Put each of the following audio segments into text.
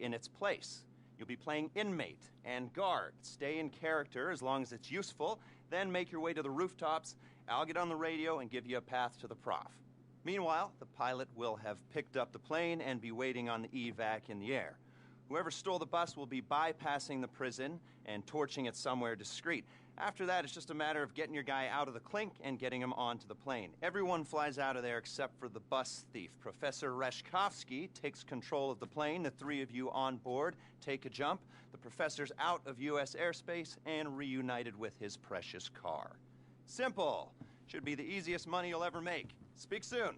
in its place. You'll be playing inmate and guard. Stay in character as long as it's useful, then make your way to the rooftops. I'll get on the radio and give you a path to the prof. Meanwhile, the pilot will have picked up the plane and be waiting on the evac in the air. Whoever stole the bus will be bypassing the prison and torching it somewhere discreet. After that, it's just a matter of getting your guy out of the clink and getting him onto the plane. Everyone flies out of there except for the bus thief. Professor Reshkovsky takes control of the plane. The three of you on board take a jump. The professor's out of U.S. airspace and reunited with his precious car. Simple. Should be the easiest money you'll ever make. Speak soon.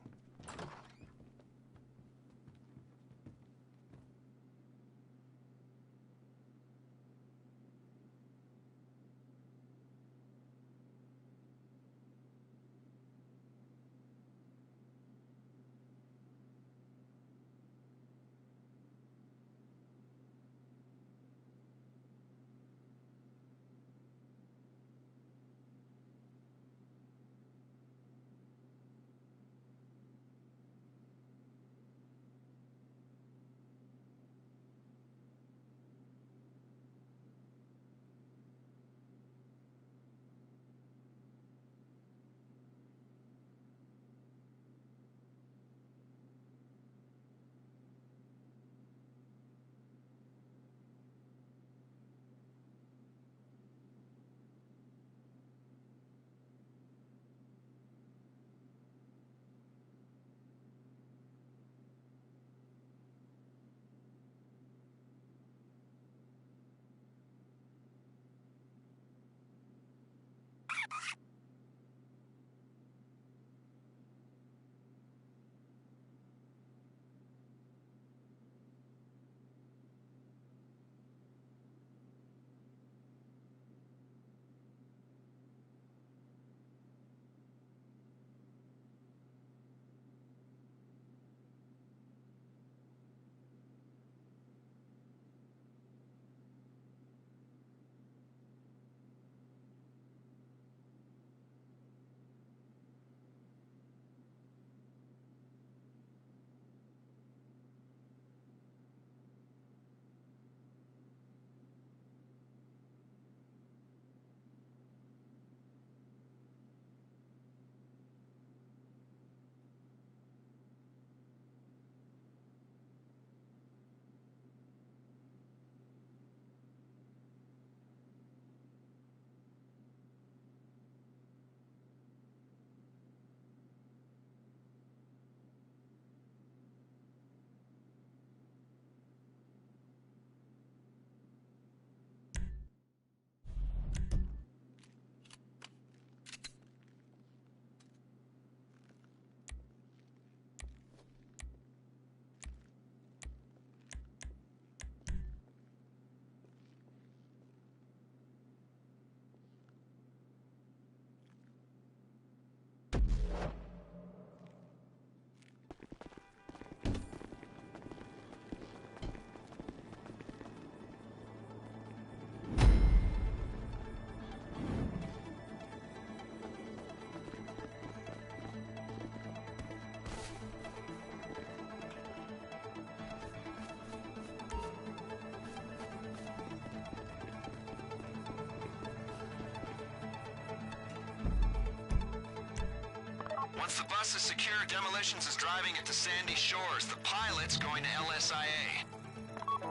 Once the bus is secure, Demolitions is driving it to Sandy Shores. The pilot's going to LSIA.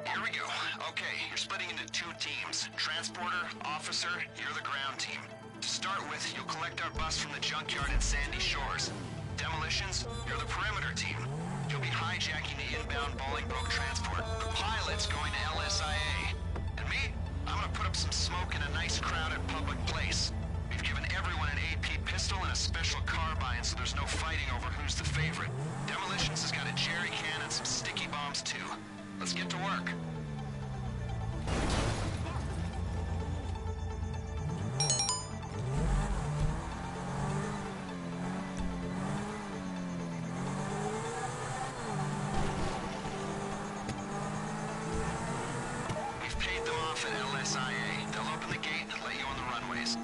Here we go. Okay, you're splitting into two teams. Transporter, officer, you're the ground team. To start with, you'll collect our bus from the junkyard in Sandy Shores. Demolitions, you're the perimeter team. You'll be hijacking the inbound Bolingbroke transport. The pilot's going to LSIA. And me, I'm gonna put up some smoke in a nice crowded public place. We've given everyone an AP pistol and a special carbine, so there's no fighting over who's the favorite. Demolitions has got a jerry can and some sticky bombs too. Let's get to work. We've paid them off at LSIA. They'll open the gate and let you on the runways.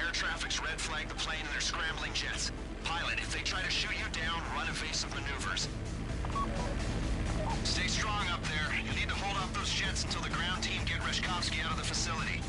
Air traffic's red flagged the plane and they're scrambling jets. Pilot, if they try to shoot you down, run evasive maneuvers. Stay strong up there. You need to hold off those jets until the ground team get Reshkovsky out of the facility.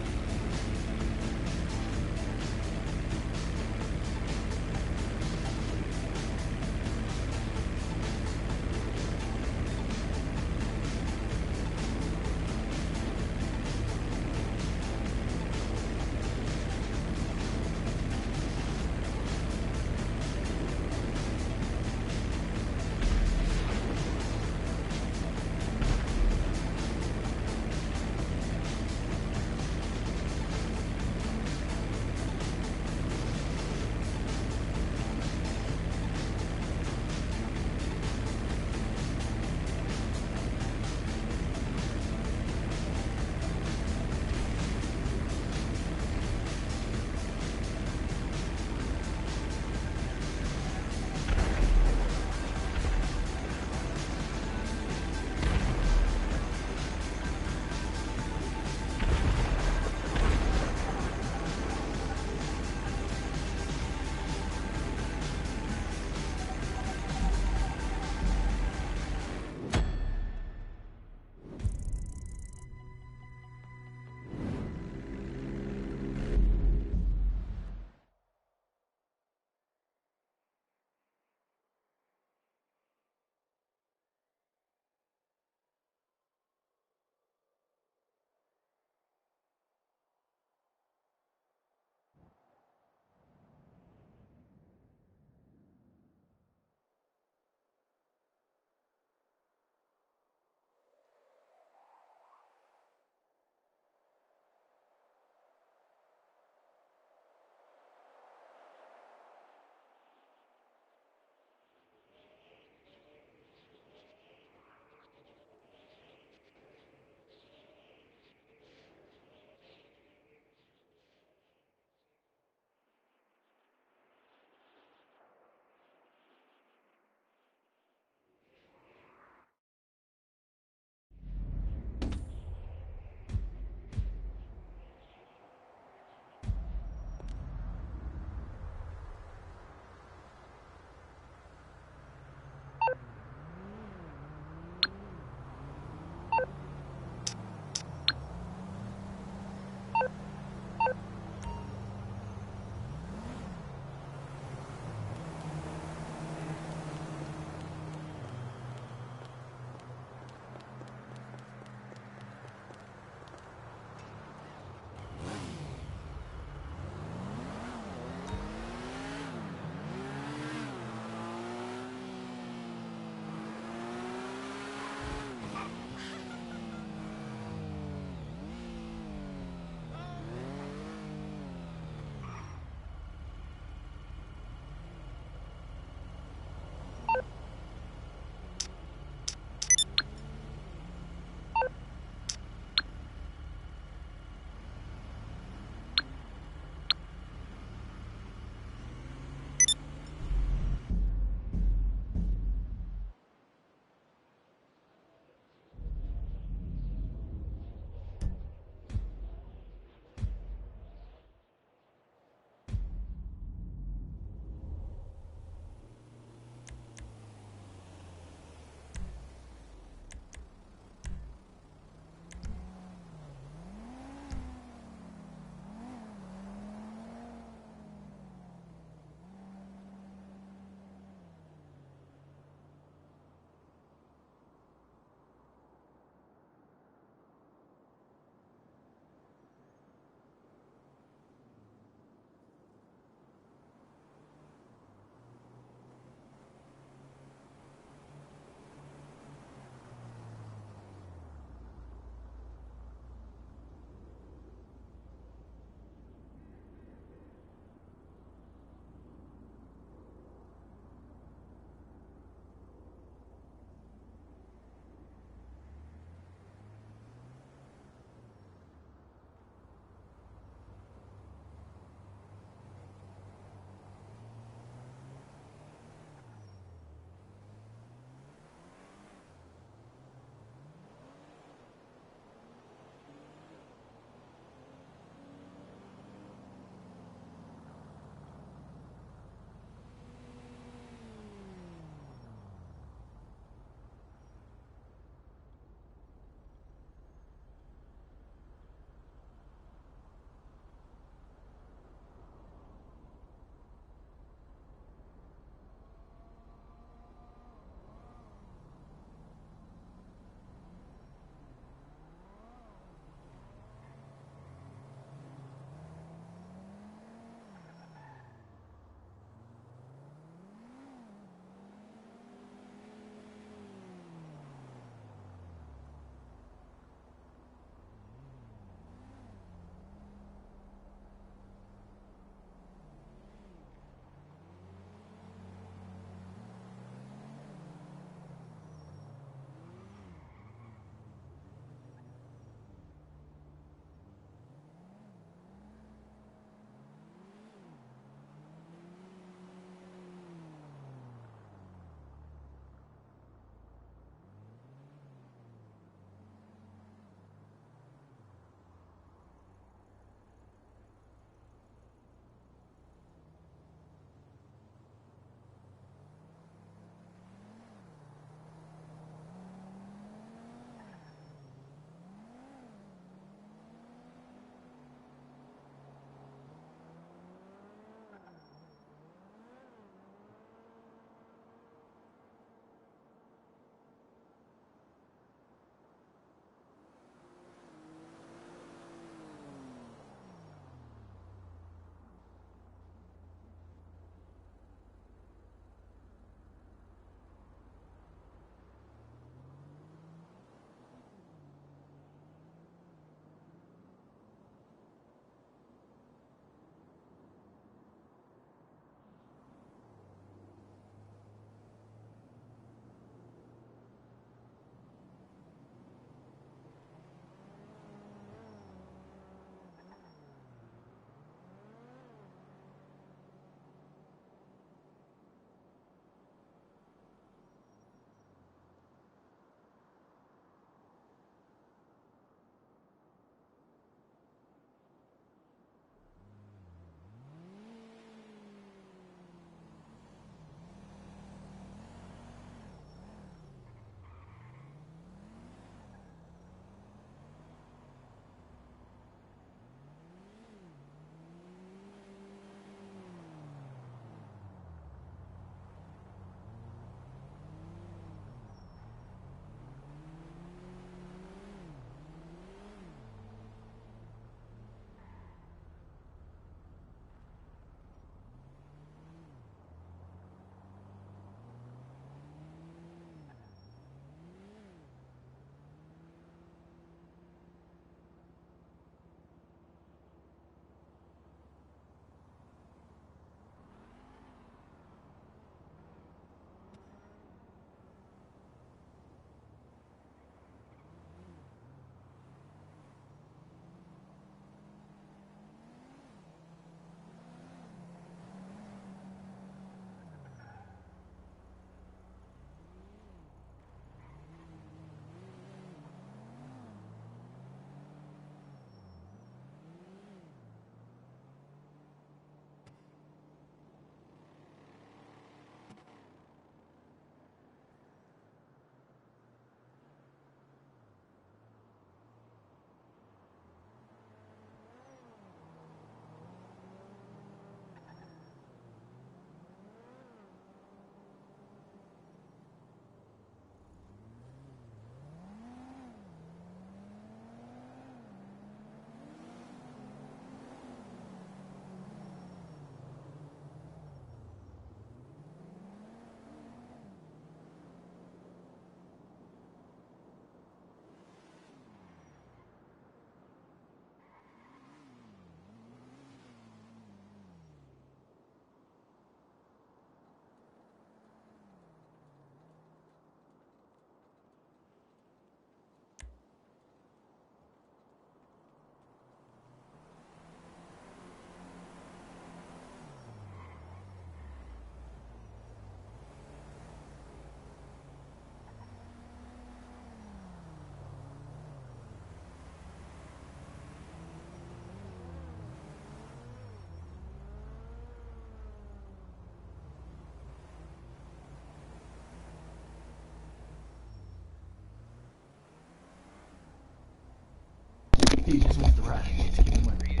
He just wants to ride to keep him money.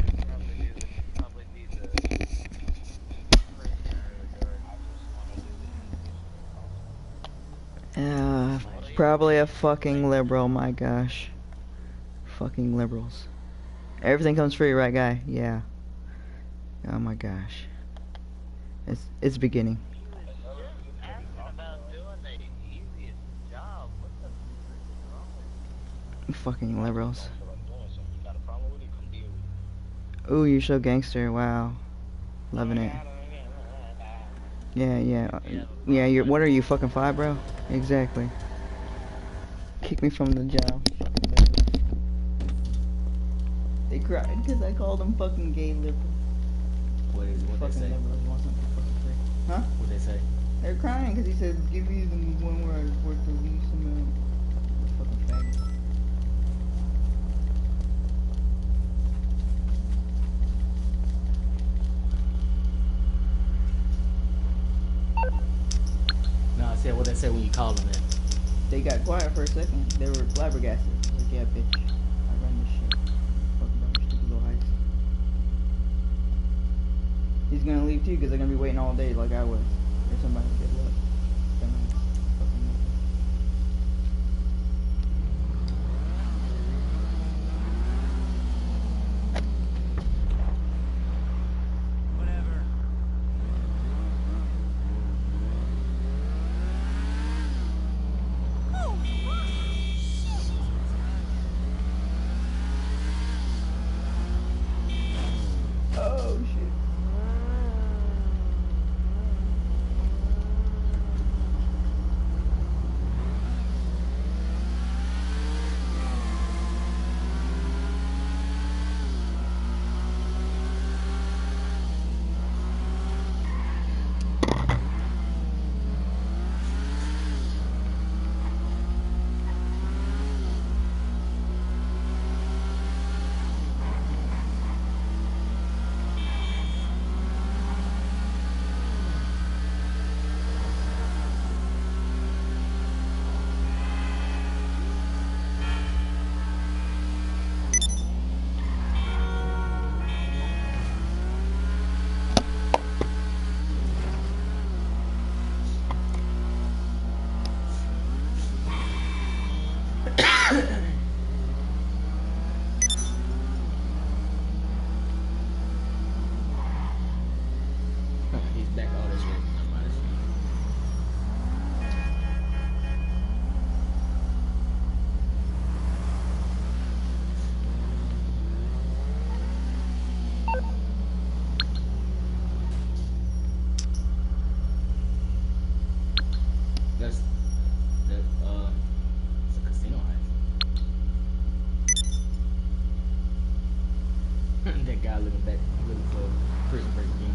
Probably be the prisoner or the guard. I just want to do the easiest possible. Probably a fucking liberal, my gosh. Fucking liberals. Everything comes free, right, guy? Yeah. Oh my gosh. It's beginning. He was just asking about doing the easiest job. What the frick is wrong with you? Fucking liberals. You got a problem with it? Come deal with it. Ooh, you're so gangster. Wow. Loving it. Yeah, you're, what are you, fucking 5, bro? Exactly. Kick me from the job. They cried because I called them fucking gay liberals. What they say? Liberals want something fucking free. Huh? What they say? They're crying because he said, give you the one where I worth the least amount. Fucking faggot. No, I said what they say when you call them that. They got quiet for a second. They were flabbergasted. Like, yeah, bitch. I run this shit. Fuck about your stupid little heights. He's gonna leave too because they're gonna be waiting all day like I was. Or somebody get luck. Oh shit. He's back all this way. That's it's a casino heist. That guy looking for prison break again.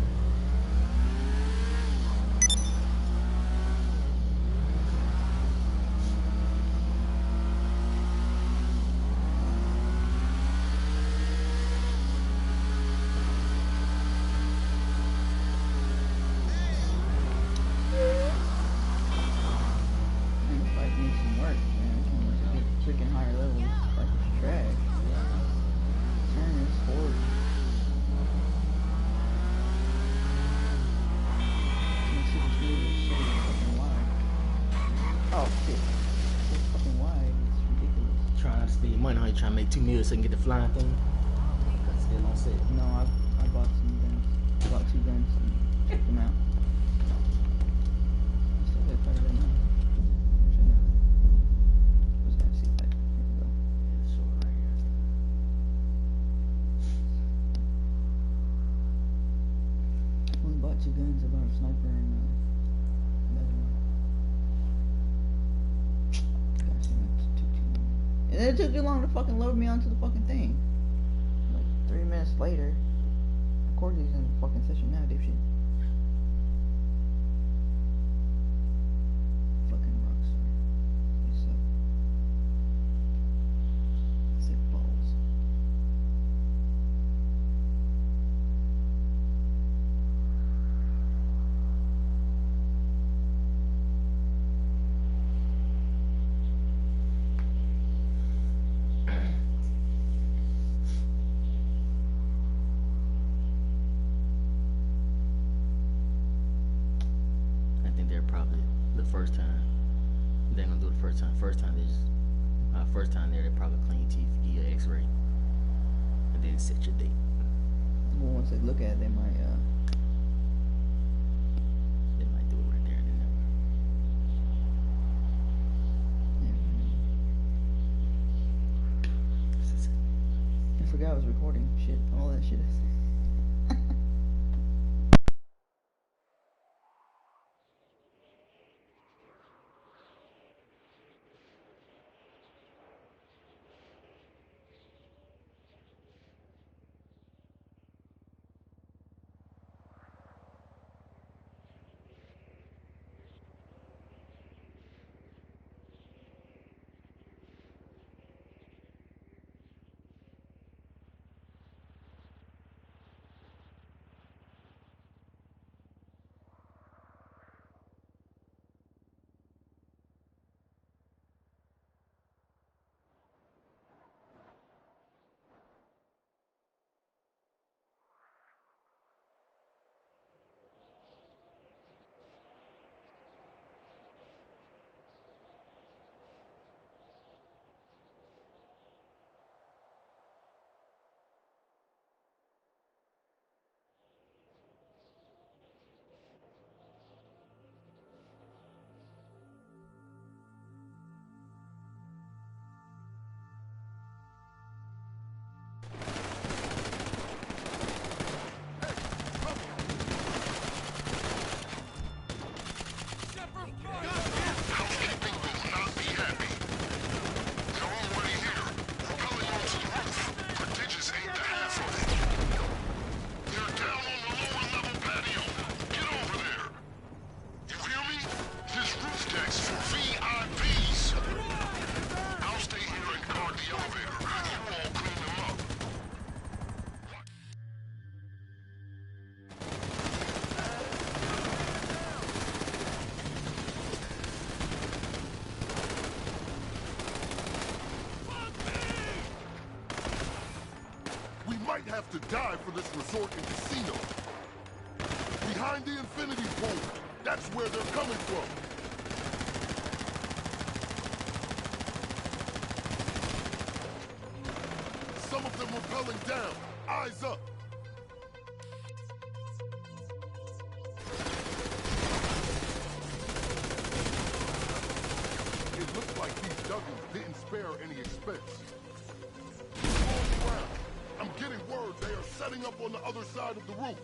Man, this bike needs some work, man. It needs to get freaking higher levels. This bike is trash. Turn this forward. Can't see this wheel is so fucking wide. Oh shit. So fucking wide. It's ridiculous. Trying to spend money on it, trying to make 2 million so I can get the flying thing. That's still on set. No, I bought some guns. I bought 2 guns and checked them out. I still got quite a bit of money. I was gonna see that. Here we go. It's short right here. Only bought 2 guns. I bought a sniper and another one. Gosh, it took too long. And it took too long to fucking load me onto the fucking thing. Like 3 minutes later. Of course he's in the fucking session now, dipshit. Fucking rockstar. They suck. Sick balls. first time. They ain't gonna do it the first time. First time they just first time there they probably clean teeth, give you an X-ray, and then set your date. Well, once they look at it, they might do it right there and then. I forgot I was recording. Shit, all that shit. might have to die for this resort and casino. Behind the infinity pool, that's where they're coming from. Some of them rappelling down. Eyes up. It looks like these Duggins didn't spare any expense. I'm getting word they are setting up on the other side of the roof.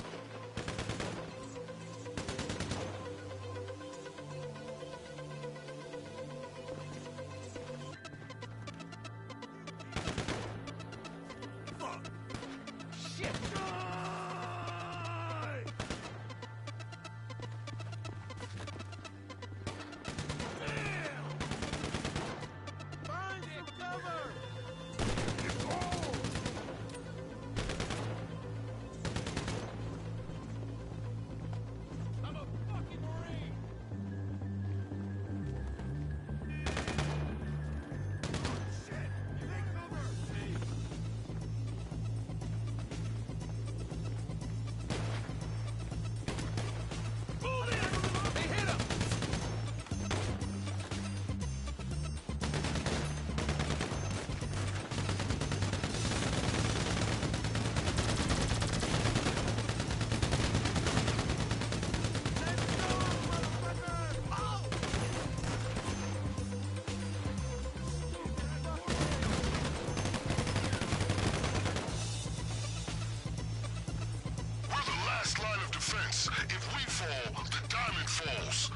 If we fall, the diamond falls.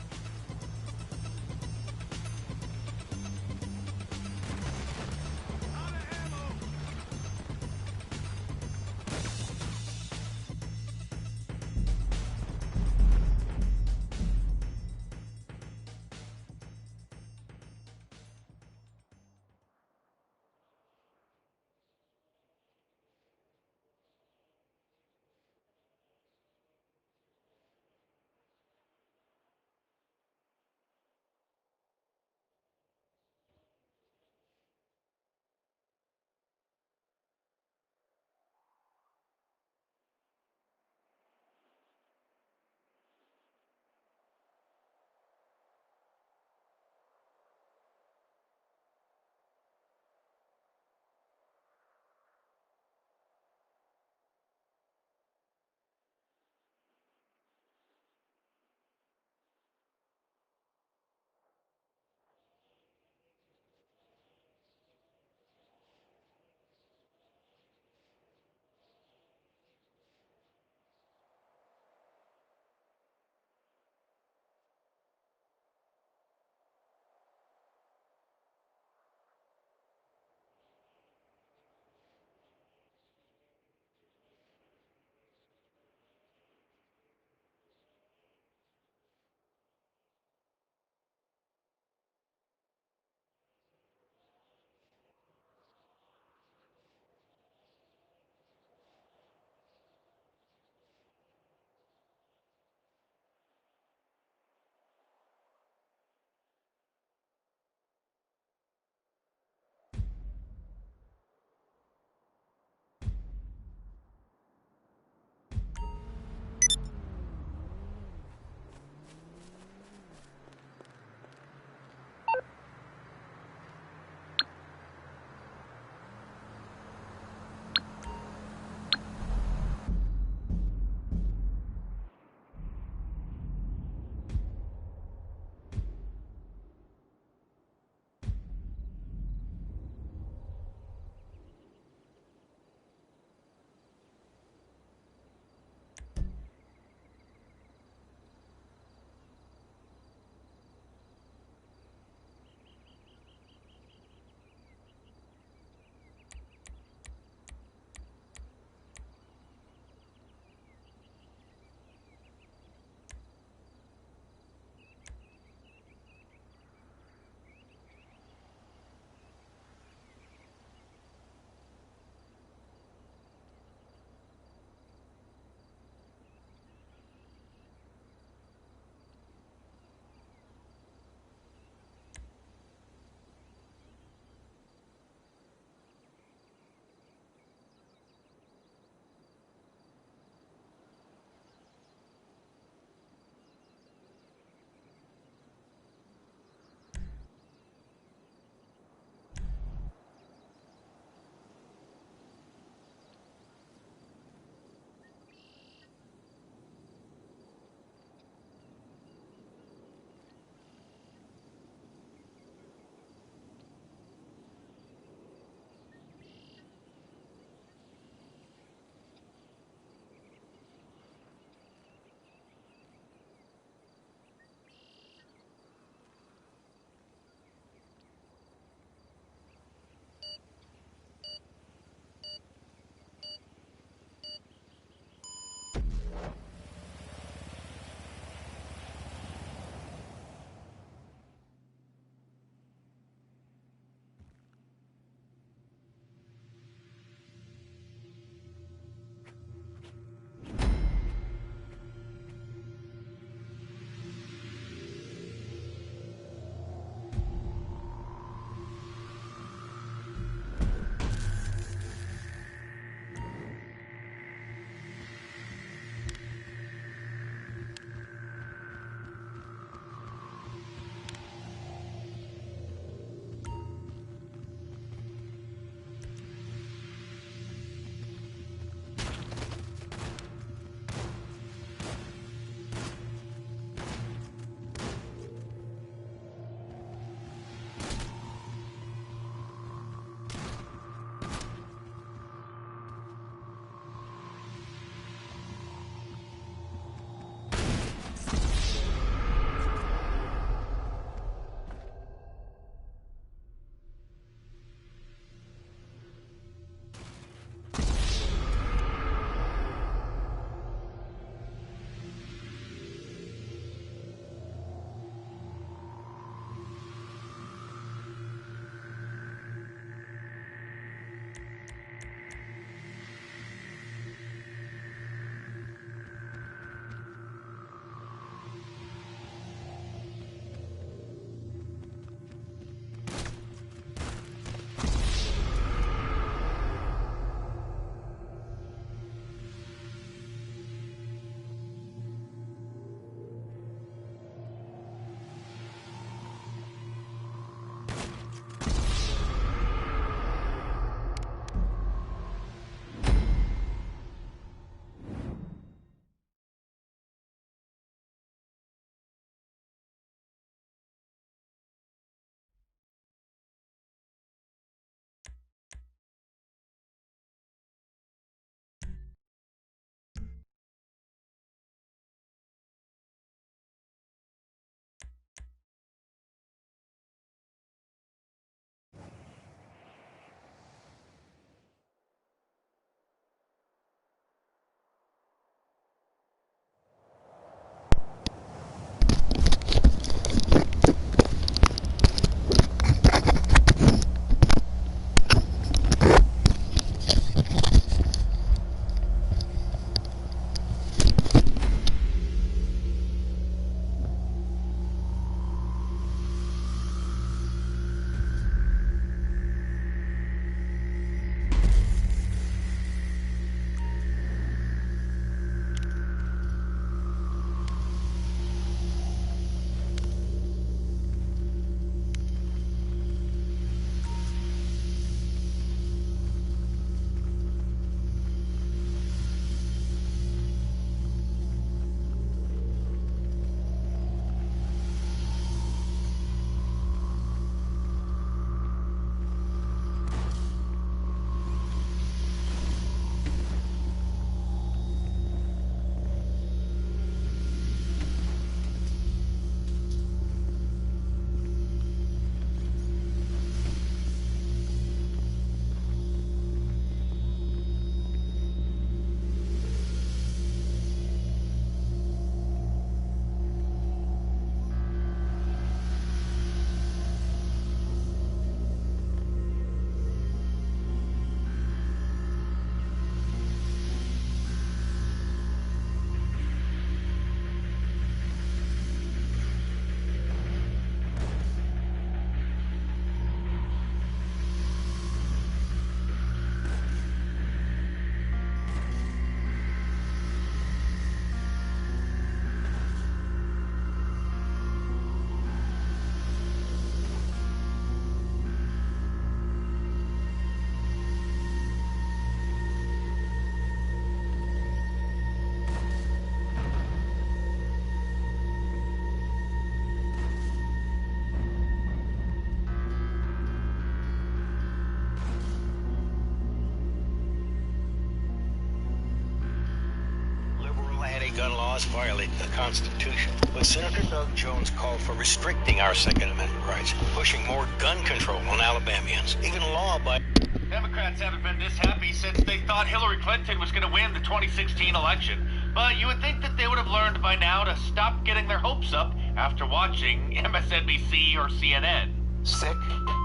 laws violate the Constitution. But Senator Doug Jones called for restricting our Second Amendment rights, pushing more gun control on Alabamians, even law-abiding. Democrats haven't been this happy since they thought Hillary Clinton was going to win the 2016 election. But you would think that they would have learned by now to stop getting their hopes up after watching MSNBC or CNN. Sick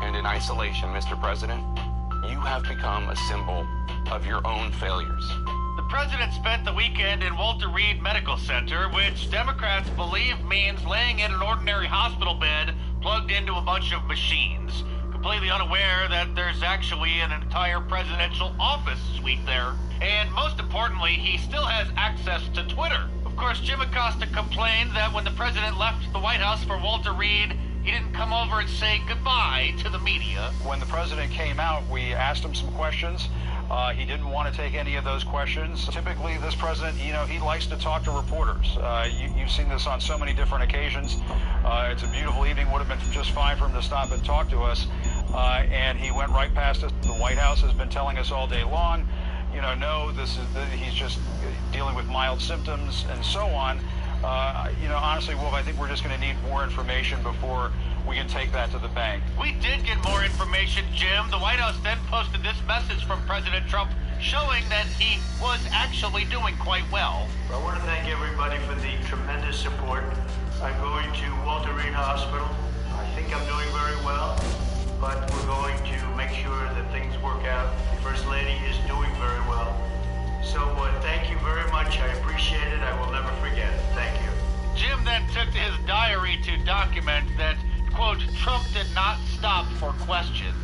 and in isolation, Mr. President, you have become a symbol of your own failures. The president spent the weekend in Walter Reed Medical Center, which Democrats believe means laying in an ordinary hospital bed plugged into a bunch of machines, completely unaware that there's actually an entire presidential office suite there. And most importantly, he still has access to Twitter. Of course, Jim Acosta complained that when the president left the White House for Walter Reed, he didn't come over and say goodbye to the media. When the president came out, we asked him some questions. He didn't want to take any of those questions. Typically, this president, he likes to talk to reporters. You've seen this on so many different occasions. It's a beautiful evening. Would have been just fine for him to stop and talk to us. And he went right past us. The White House has been telling us all day long, no, he's just dealing with mild symptoms and so on. Honestly, Wolf, I think we're just going to need more information before we can take that to the bank. We did get more information, Jim. The White House then posted this message from President Trump showing that he was actually doing quite well. I want to thank everybody for the tremendous support. I'm going to Walter Reed Hospital. I think I'm doing very well, but we're going to make sure that things work out. The First Lady is doing very well. So thank you very much. I appreciate it. I will never forget it. Thank you. Jim then took to his diary to document that, quote, Trump did not stop for questions.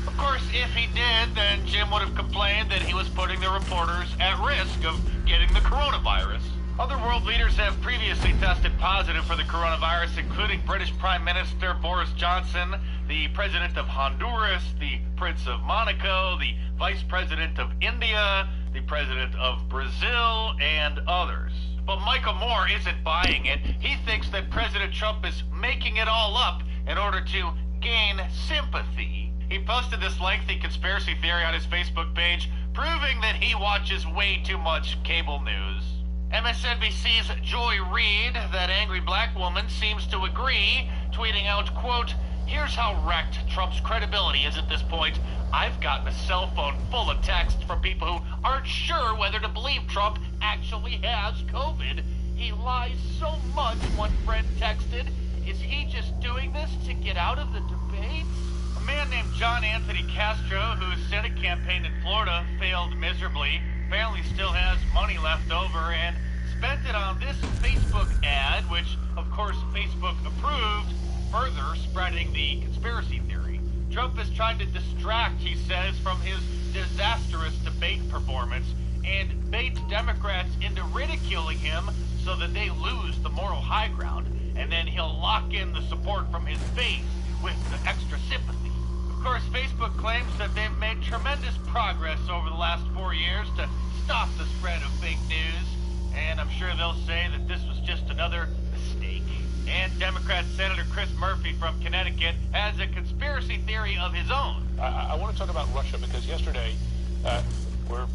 Of course, if he did, then Jim would have complained that he was putting the reporters at risk of getting the coronavirus. Other world leaders have previously tested positive for the coronavirus, including British Prime Minister Boris Johnson, the President of Honduras, the Prince of Monaco, the Vice President of India, the President of Brazil, and others. But Michael Moore isn't buying it. He thinks that President Trump is making it all up in order to gain sympathy. He posted this lengthy conspiracy theory on his Facebook page, proving that he watches way too much cable news. MSNBC's Joy Reid, that angry black woman, seems to agree, tweeting out, quote, here's how wrecked Trump's credibility is at this point. I've gotten a cell phone full of texts from people who aren't sure whether to believe Trump actually has COVID. He lies so much, one friend texted. Is he just doing this to get out of the debate? A man named John Anthony Castro, whose Senate campaign in Florida failed miserably, apparently still has money left over and spent it on this Facebook ad, which, of course, Facebook approved, further spreading the conspiracy theory. Trump is trying to distract, he says, from his disastrous debate performance and bait Democrats into ridiculing him so that they lose the moral high ground, and then he'll lock in the support from his base with the extra sympathy. Of course, Facebook claims that they've made tremendous progress over the last 4 years to stop the spread of fake news, and I'm sure they'll say that this was just another mistake. And Democrat Senator Chris Murphy from Connecticut has a conspiracy theory of his own. I want to talk about Russia because yesterday, we're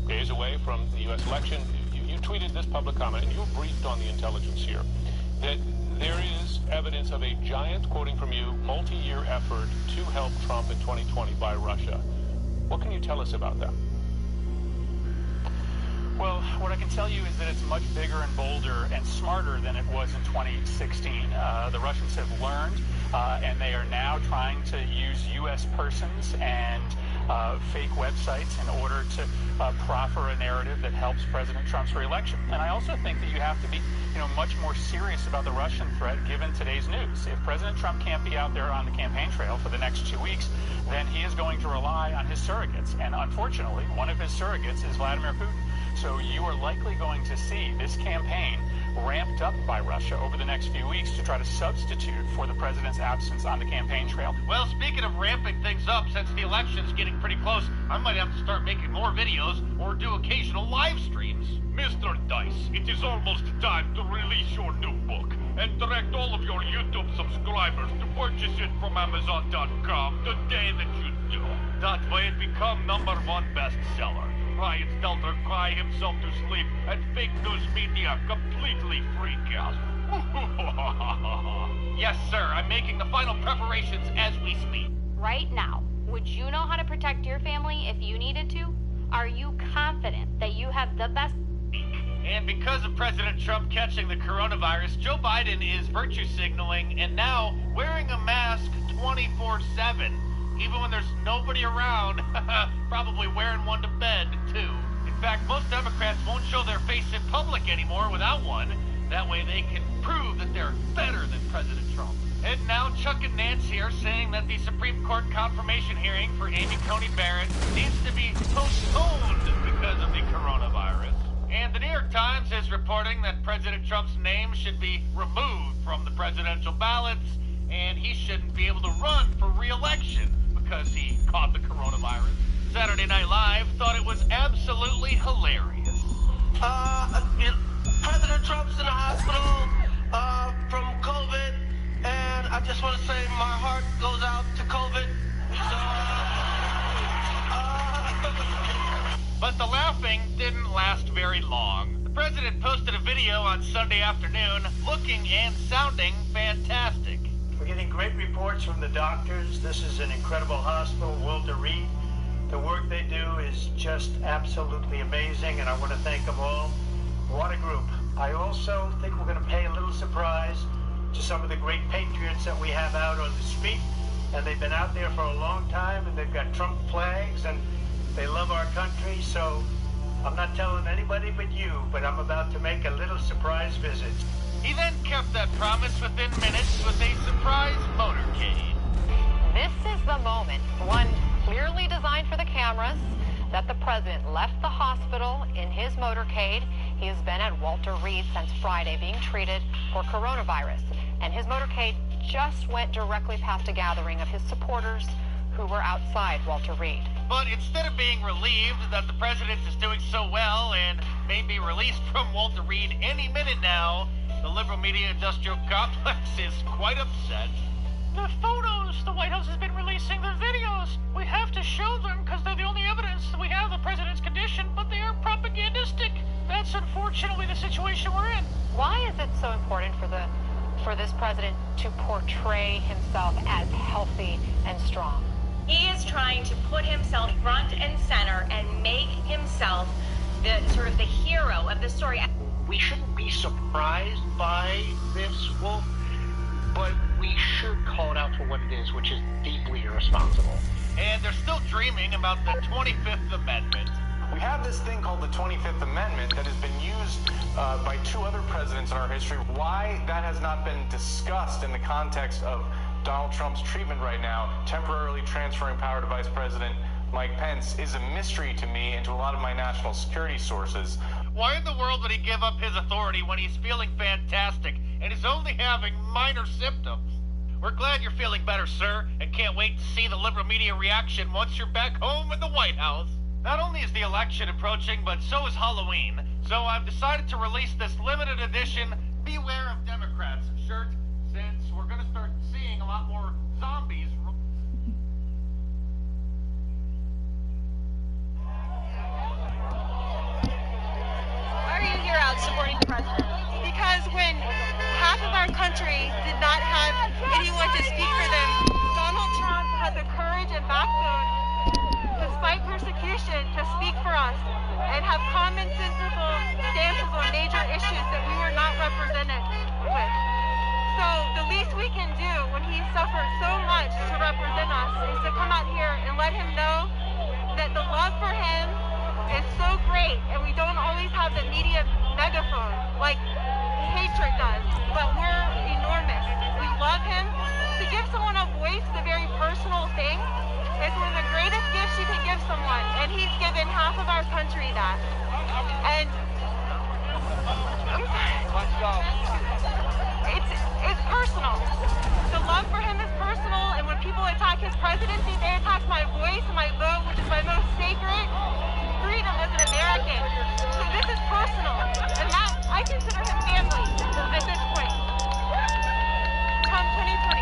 days away from the U.S. election. You tweeted this public comment, and you briefed on the intelligence here, that there is evidence of a giant, quoting from you, multi-year effort to help Trump in 2020 by Russia. What can you tell us about that? Well, what I can tell you is that it's much bigger and bolder and smarter than it was in 2016. The Russians have learned, and they are now trying to use U.S. persons and fake websites in order to proffer a narrative that helps President Trump's reelection. And I also think that you have to be, much more serious about the Russian threat given today's news. If President Trump can't be out there on the campaign trail for the next 2 weeks, then he is going to rely on his surrogates. And unfortunately, one of his surrogates is Vladimir Putin. So you are likely going to see this campaign ramped up by Russia over the next few weeks to try to substitute for the president's absence on the campaign trail. Well, speaking of ramping things up, since the election's getting pretty close, I might have to start making more videos or do occasional live streams. Mr. Dice, it is almost time to release your new book and direct all of your YouTube subscribers to purchase it from Amazon.com the day that you do. That way it become #1 bestseller. Ryan Stelter cry himself to sleep and fake news media completely freak out. Yes, sir. I'm making the final preparations as we speak. Right now, would you know how to protect your family if you needed to? Are you confident that you have the best... And because of President Trump catching the coronavirus, Joe Biden is virtue signaling and now wearing a mask 24/7. Even when there's nobody around, probably wearing one to bed, too. In fact, most Democrats won't show their face in public anymore without one. That way they can prove that they're better than President Trump. And now Chuck and Nancy are saying that the Supreme Court confirmation hearing for Amy Coney Barrett needs to be postponed because of the coronavirus. And the New York Times is reporting that President Trump's name should be removed from the presidential ballots, and he shouldn't be able to run for re-election because he caught the coronavirus. Saturday Night Live thought it was absolutely hilarious. President Trump's in the hospital from COVID, and I just want to say my heart goes out to COVID. But the laughing didn't last very long. The president posted a video on Sunday afternoon looking and sounding fantastic. We're getting great reports from the doctors. This is an incredible hospital, Walter Reed. The work they do is just absolutely amazing, and I want to thank them all. What a group. I also think we're going to pay a little surprise to some of the great patriots that we have out on the street, and they've been out there for a long time, and they've got Trump flags, and they love our country, so I'm not telling anybody but you, but I'm about to make a little surprise visit. He then kept that promise within minutes with a surprise motorcade. This is the moment, one clearly designed for the cameras, that the president left the hospital in his motorcade. He has been at Walter Reed since Friday being treated for coronavirus. And his motorcade just went directly past a gathering of his supporters who were outside Walter Reed. But instead of being relieved that the president is doing so well and may be released from Walter Reed any minute now, the liberal media industrial complex is quite upset. The photos, the White House has been releasing the videos. We have to show them because they're the only evidence that we have of the president's condition, but they are propagandistic. That's unfortunately the situation we're in. Why is it so important for this president to portray himself as healthy and strong? He is trying to put himself front and center and make himself the sort of the hero of the story. We shouldn't be surprised by this, Wolf, but we should call it out for what it is, which is deeply irresponsible. And they're still dreaming about the 25th Amendment. We have this thing called the 25th Amendment that has been used by two other presidents in our history. Why that has not been discussed in the context of Donald Trump's treatment right now, temporarily transferring power to Vice President Mike Pence, is a mystery to me and to a lot of my national security sources. Why in the world would he give up his authority when he's feeling fantastic and is only having minor symptoms? We're glad you're feeling better, sir, and can't wait to see the liberal media reaction once you're back home in the White House. Not only is the election approaching, but so is Halloween. So I've decided to release this limited edition Beware of Democrats shirt, since we're going to start seeing a lot more zombies. Why are you here out supporting the president? Because when half of our country did not have anyone to speak for them, Donald Trump had the courage and backbone, despite persecution, to speak for us and have commonsensical stances on major issues that we were not represented with. So the least we can do when he suffered so much to represent us is to come out here and let him know that the love for him is so great, and we don't always have the media megaphone like hatred does, but we're enormous. We love him. To give someone a voice, the very personal thing, is one of the greatest gifts you can give someone, and he's given half of our country that. And let's go. It's personal. The love for him is personal, and when people attack his presidency, they attack my voice and my vote, which is my most sacred freedom as an American. So this is personal, and that I consider him family at this point. Come 2020.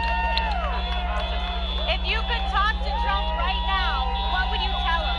If you could talk to Trump right now, what would you tell him?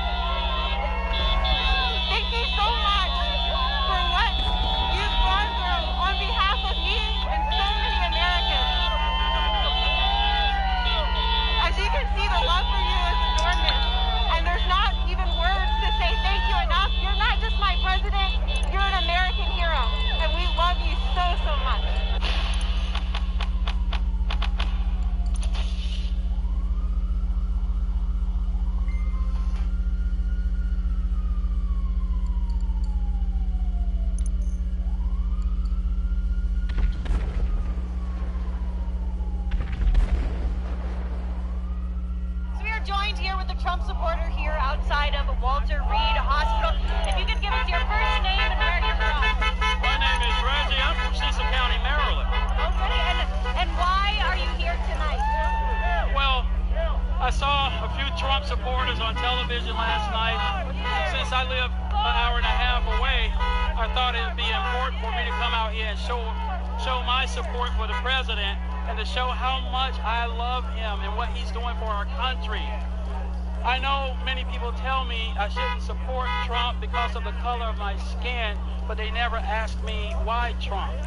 I saw a few Trump supporters on television last night. Since I live an hour and a half away, I thought it would be important for me to come out here and show my support for the president and to show how much I love him and what he's doing for our country. I know many people tell me I shouldn't support Trump because of the color of my skin, but they never ask me why Trump.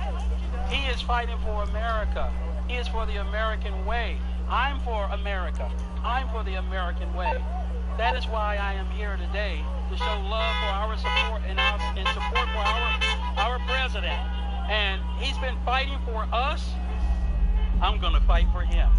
He is fighting for America. He is for the American way. I'm for America. I'm for the American way. That is why I am here today, to show love for our support and support for our president. And he's been fighting for us. I'm going to fight for him.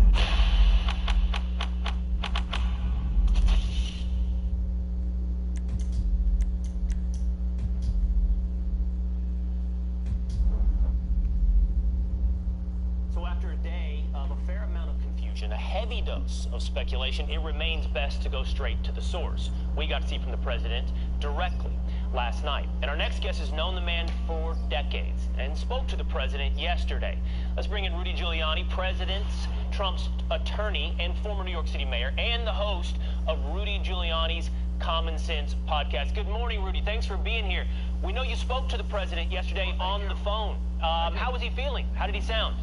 So after a day of a fair amount of confusion, a heavy dose of speculation, it remains best to go straight to the source. We got to see from the president directly last night. And our next guest has known the man for decades and spoke to the president yesterday. Let's bring in Rudy Giuliani, Trump's attorney and former New York City mayor, and the host of Rudy Giuliani's Common Sense podcast. Good morning, Rudy. Thanks for being here. We know you spoke to the president yesterday on the phone. How was he feeling? How did he sound?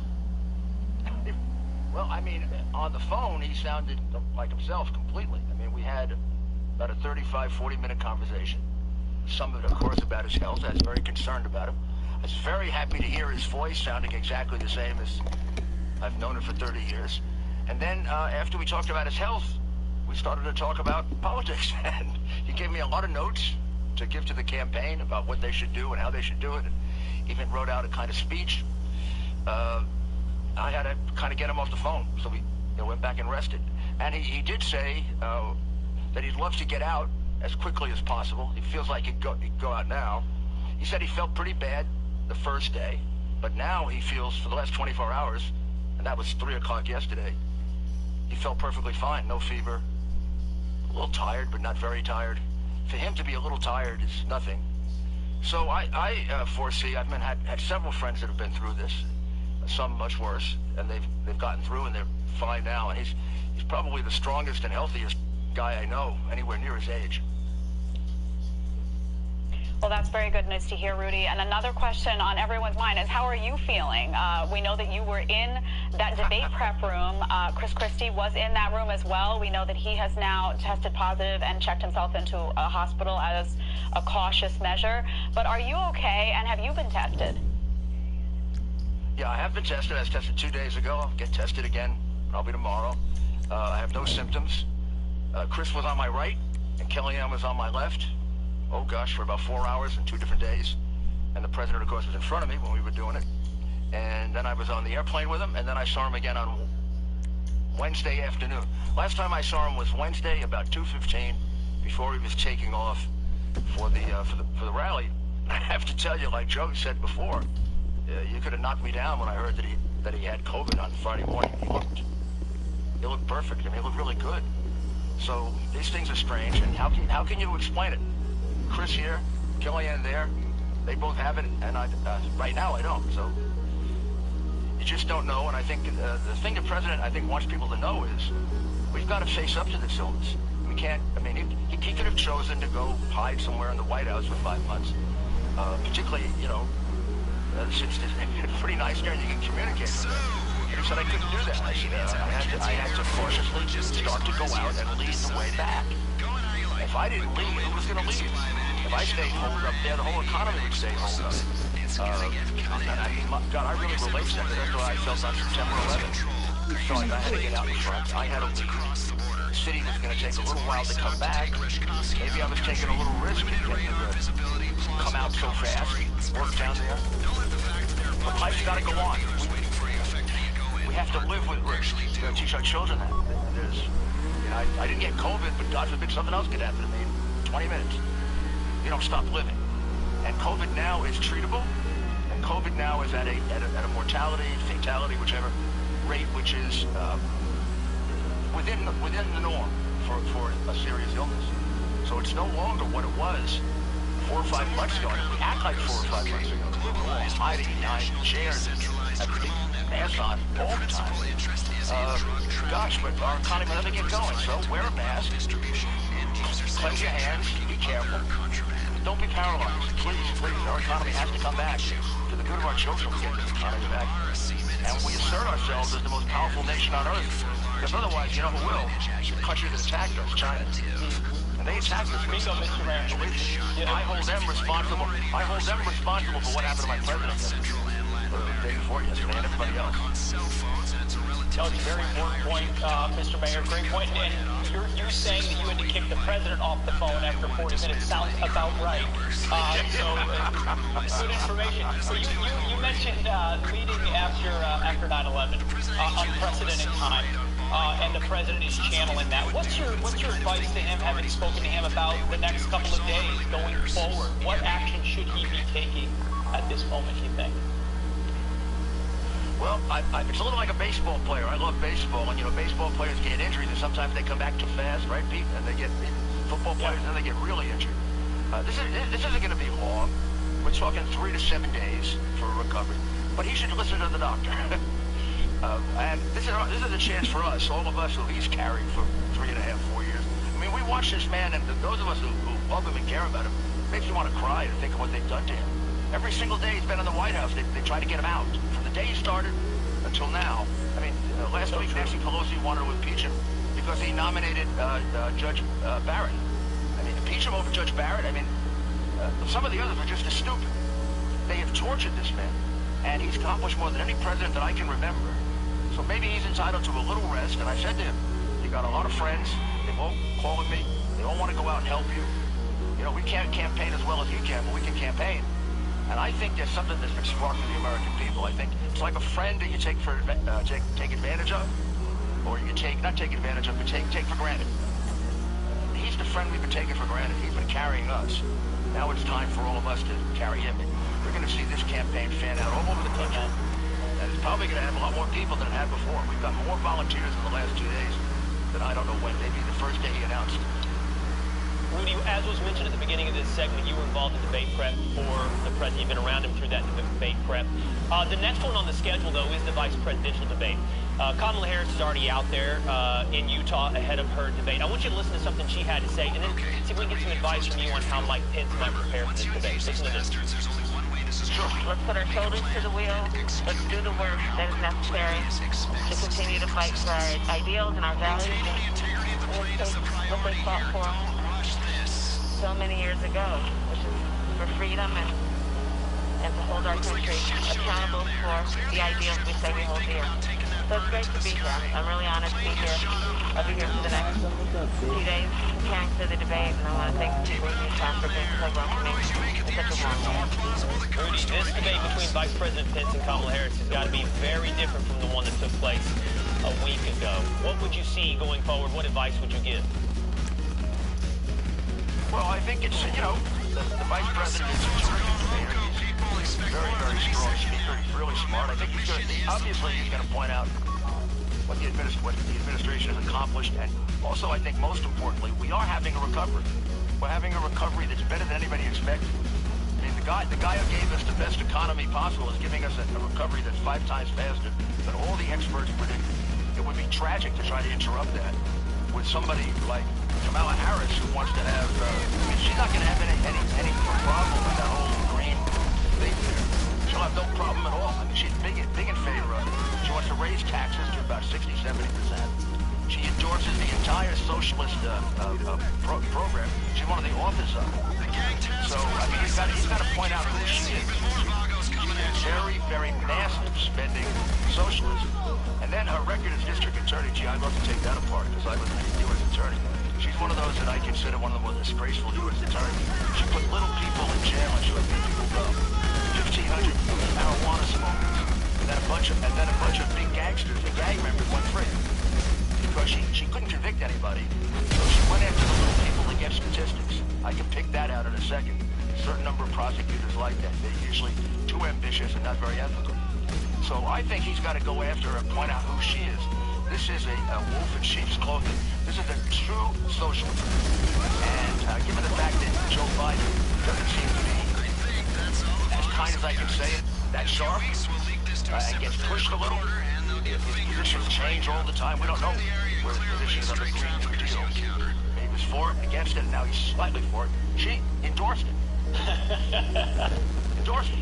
Well, I mean, on the phone, he sounded like himself completely. I mean, we had about a 35, 40-minute conversation. Some of it, of course, about his health. I was very concerned about him. I was very happy to hear his voice sounding exactly the same as I've known him for 30 years. And then after we talked about his health, we started to talk about politics. And he gave me a lot of notes to give to the campaign about what they should do and how they should do it. And even wrote out a kind of speech. I had to kind of get him off the phone, so we went back and rested. And he did say that he'd love to get out as quickly as possible. He feels like he'd go out now. He said he felt pretty bad the first day, but now he feels for the last 24 hours, and that was 3 o'clock yesterday, he felt perfectly fine, no fever, a little tired, but not very tired. For him to be a little tired is nothing. So I foresee, I've had several friends that have been through this, some much worse, and they've gotten through and they're fine now, and he's probably the strongest and healthiest guy I know, anywhere near his age. Well, that's very good news to hear, Rudy. And another question on everyone's mind is, how are you feeling? We know that you were in that debate prep room. Chris Christie was in that room as well. We know that he has now tested positive and checked himself into a hospital as a cautious measure. But are you okay, and have you been tested? Yeah, I have been tested. I was tested 2 days ago. I'll get tested again probably tomorrow. I have no symptoms. Chris was on my right, and Kellyanne was on my left. Oh gosh, for about 4 hours in 2 different days. And the president, of course, was in front of me when we were doing it. And then I was on the airplane with him, and then I saw him again on Wednesday afternoon. Last time I saw him was Wednesday about 2:15, before he was taking off for the rally. I have to tell you, like Joe said before, you could have knocked me down when I heard that he had COVID on Friday morning. He looked perfect. I mean, he looked really good. So these things are strange, and how can you explain it? Chris here, Kellyanne there, they both have it, and right now I don't. So you just don't know. And I think the thing the president, I think, wants people to know is we've got to face up to this illness. We can't. I mean, he could have chosen to go hide somewhere in the White House for 5 months. Particularly, since it's pretty nice here and you can communicate with them. He said I couldn't do that. I said I had to cautiously start to go out and lead the way back. If I didn't leave, who was going to leave? If I stayed holed up there, the whole economy would stay holed up. God, I really relate to that. That's what I felt on September 11th. I felt like I had to get out in front. I had to leave. The city was going to take a little while to come back. Maybe I was taking a little risk in getting to come out so fast, work down there. But life's got to go on. We have to live with risk. We've got to teach our children that. I didn't get COVID, but God forbid something else could happen to me in 20 minutes. You don't stop living. And COVID now is treatable, and COVID now is at a mortality, fatality, whichever rate, which is within the norm for a serious illness. So it's no longer what it was 4 or 5 months ago. We act like 4 or 5 months ago. We were all hiding behind chairs have big masks on all the time. Gosh, but our economy will never get going, so wear a mask, cleanse your hands, be careful, don't be paralyzed, please, please. Our economy has to come back to the good of our children. We get this economy back, and we assert ourselves as the most powerful nation on earth, because otherwise, you know who will? The country that attacked us, China. And they attacked us. I hold them responsible. I hold them responsible for what happened to my president yesterday, the day before yesterday, and everybody else. That was a very important point, Mr. Mayor. Great point. And you're saying that you had to kick the president off the phone after 40 minutes. Sounds about right. Good information. So you mentioned leading after 9/11, unprecedented time, and the president is channeling that. What's your advice to him, having spoken to him about the next couple of days going forward? What action should he be taking at this moment, you think? Well, it's a little like a baseball player. I love baseball, and baseball players get injured, and sometimes they come back too fast, right, Pete? And they get football players, and they get really injured. This isn't going to be long. We're talking 3 to 7 days for a recovery, but he should listen to the doctor. And this is a chance for us, all of us who he's carried for 3.5, 4 years. I mean, we watch this man, and those of us who love him and care about him, makes you want to cry to think of what they've done to him. Every single day he's been in the White House, they try to get him out. From the day he started until now. I mean, last week Nancy Pelosi wanted to impeach him because he nominated Judge Barrett. I mean, impeach him over Judge Barrett? I mean, some of the others are just as stupid. They have tortured this man, and he's accomplished more than any president that I can remember. So maybe he's entitled to a little rest, and I said to him, you got a lot of friends, they won't call with me, they all want to go out and help you. We can't campaign as well as you can, but we can campaign. And I think there's something that's been sparked in the American people. I think it's like a friend that you take advantage of, or you not take advantage of, but take for granted. He's the friend we've been taking for granted. He's been carrying us. Now it's time for all of us to carry him. We're going to see this campaign fan out all over the country. And it's probably going to have a lot more people than it had before. We've got more volunteers in the last 2 days than I don't know when. Maybe the first day he announced it. Rudy, as was mentioned at the beginning of this segment, you were involved in debate prep for the president. You've been around him through that debate prep. The next one on the schedule, though, is the vice presidential debate. Kamala Harris is already out there in Utah ahead of her debate. I want you to listen to something she had to say, and then see if we can get some advice from you on how Mike Pence might prepare for this debate. Listen to this. Sure. Let's put our shoulders to the wheel. Let's do the work that is necessary to continue to fight for our ideals and our values. And let's take what they fought for so many years ago, which is for freedom and to hold our country accountable for the ideals we say we hold dear. So it's great to be here. I'm really honored to be here. I'll be here for the next few days preparing for the debate, and I want to thank the people in Utah for being so welcoming in such a warm way. Rudy, this debate between Vice President Pence and Kamala Harris has got to be very different from the one that took place a week ago. What would you see going forward? What advice would you give? Well, I think it's, the vice president is a terrific debater. He's a very, very strong speaker. He's really smart. I think he's going to point out what the administration has accomplished. And also, I think most importantly, we are having a recovery. We're having a recovery that's better than anybody expected. I mean, the guy who gave us the best economy possible is giving us a recovery that's 5 times faster than all the experts predicted. It would be tragic to try to interrupt that with somebody like Kamala Harris, who wants to have, she's not going to have any problem with that whole green thing there. She'll have no problem at all. I mean, she's big in favor of it. She wants to raise taxes to about 60, 70%. She endorses the entire socialist program. She's one of the authors of it. So, I mean, he's got to point out who she is. She's very, very massive spending socialist. And then her record as district attorney, gee, I'd love to take that apart, because I was a U.S. attorney. She's one of those that I consider one of the most disgraceful U.S. attorneys. She put little people in jail and she let people go. 1,500 marijuana smokers, and then a bunch of big gangsters and gang members went free because she couldn't convict anybody. So she went after the little people to get statistics. I can pick that out in a second. A certain number of prosecutors like that. They're usually too ambitious and not very ethical. So I think he's got to go after her and point out who she is. This is a wolf in sheep's clothing. This is a true socialist. And given the fact that Joe Biden doesn't seem to be, as kind as I can say it, that sharp, and gets pushed a little, if his positions change all the time, we don't know where his position is on the Green New Deal. He was for it, against it, and now he's slightly for it. She endorsed it. Endorsed it.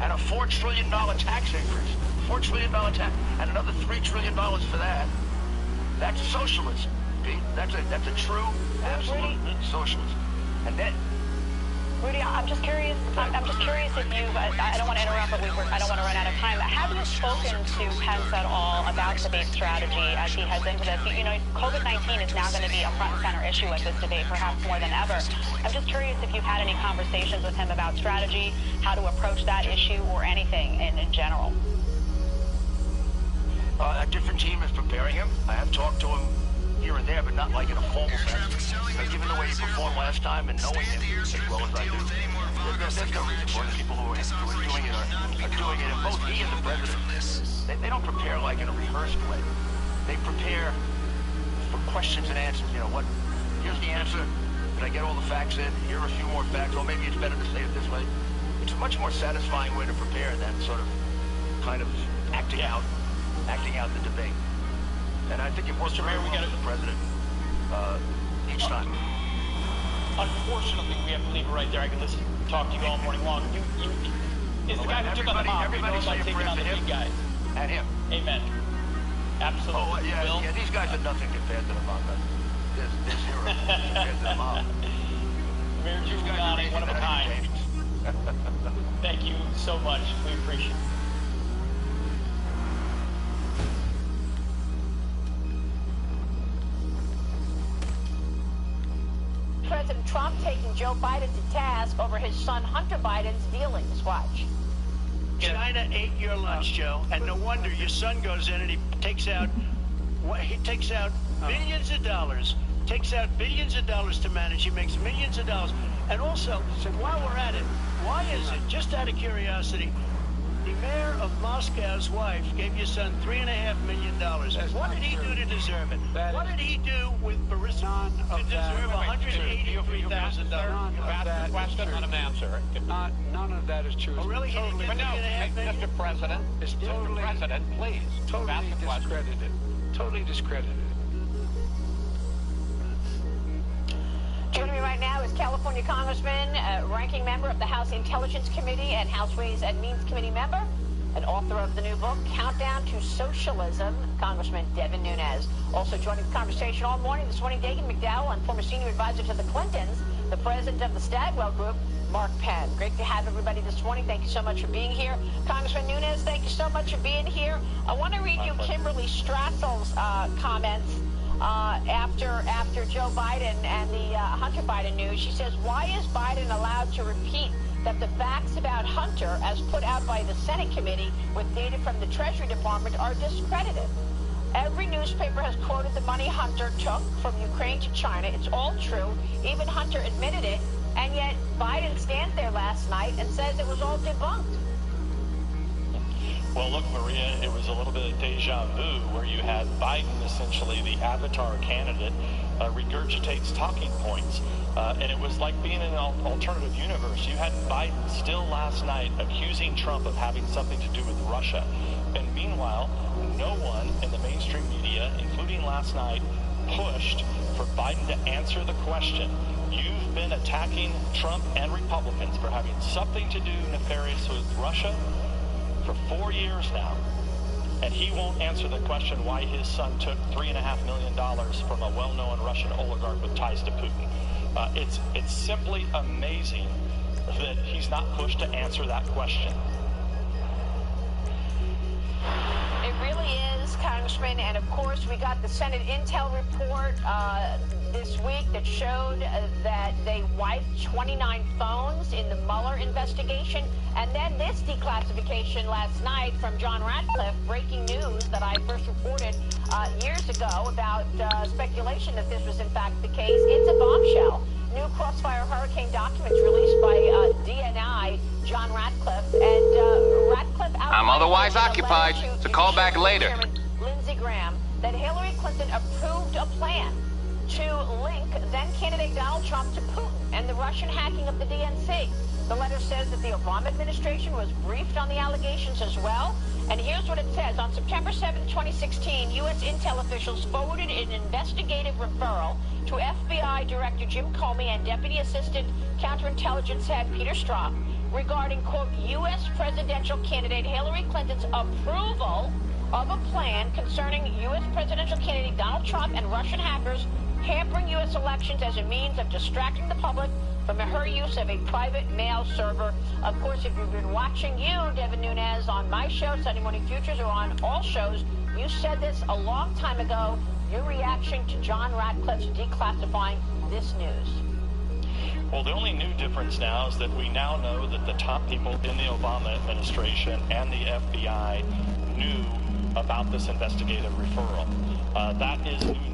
And a $4 trillion tax increase. $4 trillion tax, and another $3 trillion for that. That's socialism, Pete. That's a true, absolute socialism. And then, Rudy, I'm just curious. I'm just curious if you. I don't want to interrupt, but I don't want to run out of time. Have you spoken to Pence at all about debate strategy as he heads into this? You know, COVID-19 is now going to be a front and center issue at this debate, perhaps more than ever. I'm just curious if you've had any conversations with him about strategy, how to approach that issue, or anything in general. A different team is preparing him. I have talked to him here and there, but not like in a formal sense. Given the way he performed last time and knowing him as well as I do, there's no reason for it. People who are doing it are doing it, and both he and the president, they don't prepare like in a rehearsed way. They prepare for questions and answers. You know what? Here's the answer. Did I get all the facts in? Here are a few more facts. Or maybe it's better to say it this way. It's a much more satisfying way to prepare than sort of kind of acting out the debate. And I think it works very well with the president each time. Unfortunately, we have to leave it right there. I can talk to you all morning long. You is the guy who took on the mob. Everybody say a prayer for him guys. And him. Amen. Absolutely. Oh, yeah, these guys are nothing compared to the mob. They're zero compared to the mob. Mayor Giuliani, one of a kind. Thank you so much. We appreciate it. President Trump taking Joe Biden to task over his son Hunter Biden's dealings. Watch. China ate your lunch, Joe, and no wonder your son goes in and he takes out billions of dollars. Takes out billions of dollars to manage. He makes millions of dollars. And also, while we're at it, why is it, just out of curiosity, the mayor of Moscow's wife gave your son $3.5 million. What did he do to deserve it? What did he do with Burisma to deserve $183,000? Ask the question, let him answer. None of that is true. Oh, really? Totally, but no, Mr. President, Mr. President, please. Totally discredited. Totally discredited. Joining me right now is California Congressman, ranking member of the House Intelligence Committee and House Ways and Means Committee member, and author of the new book, Countdown to Socialism, Congressman Devin Nunes. Also joining the conversation all morning this morning, Dagan McDowell, and former senior advisor to the Clintons, the president of the Stagwell Group, Mark Penn. Great to have everybody this morning. Thank you so much for being here. Congressman Nunes, thank you so much for being here. I want to read you Kimberly Strassel's comments after Joe Biden and the Hunter Biden news. She says, why is Biden allowed to repeat that the facts about Hunter, as put out by the Senate committee with data from the Treasury Department, are discredited? Every newspaper has quoted the money Hunter took from Ukraine to China. It's all true. Even Hunter admitted it. And yet Biden stands there last night and says it was all debunked. Well, look, Maria, it was a little bit of deja vu where you had Biden, essentially the avatar candidate, regurgitates talking points. And it was like being in an alternative universe. You had Biden still last night accusing Trump of having something to do with Russia. And meanwhile, no one in the mainstream media, including last night, pushed for Biden to answer the question. You've been attacking Trump and Republicans for having something to do nefarious with Russia for 4 years now, and he won't answer the question why his son took $3.5 million from a well-known Russian oligarch with ties to Putin. It's simply amazing that he's not pushed to answer that question. It really is, Congressman, and of course we got the Senate Intel report this week that showed that they wiped 29 phones in the Mueller investigation, and then this declassification last night from John Ratcliffe, breaking news that I first reported years ago about speculation that this was in fact the case. It's a bombshell. New Crossfire Hurricane documents released by DNI, John Ratcliffe, and Ratcliffe... I'm otherwise occupied, so call back later. Lindsey Graham, that Hillary Clinton approved a plan to link then-candidate Donald Trump to Putin and the Russian hacking of the DNC. The letter says that the Obama administration was briefed on the allegations as well. And here's what it says. On September 7, 2016, U.S. intel officials forwarded an investigative referral to FBI Director Jim Comey and Deputy Assistant Counterintelligence Head Peter Strzok regarding, quote, U.S. presidential candidate Hillary Clinton's approval of a plan concerning U.S. presidential candidate Donald Trump and Russian hackers hampering U.S. elections as a means of distracting the public from her use of a private mail server. Of course, if you've been watching Devin Nunes, on my show, Sunday Morning Futures, or on all shows, you said this a long time ago, your reaction to John Ratcliffe's declassifying this news. Well, the only new difference now is that we now know that the top people in the Obama administration and the FBI knew about this investigative referral. That is new news.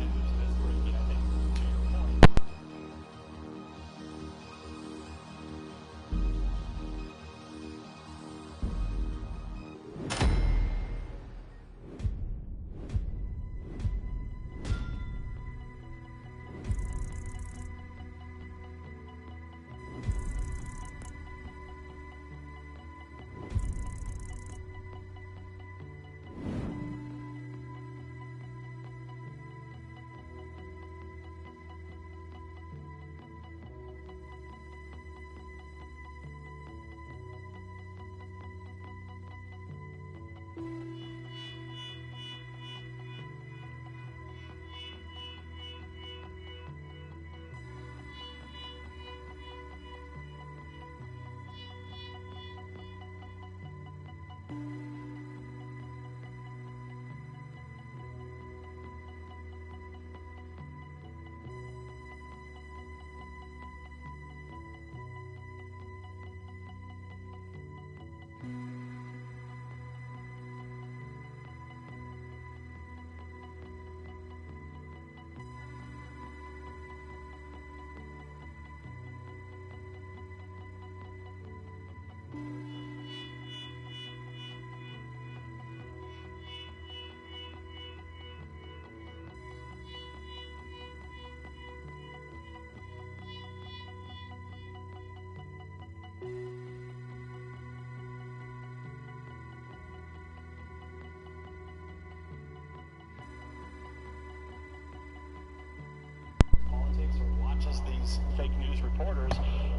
These fake news reporters,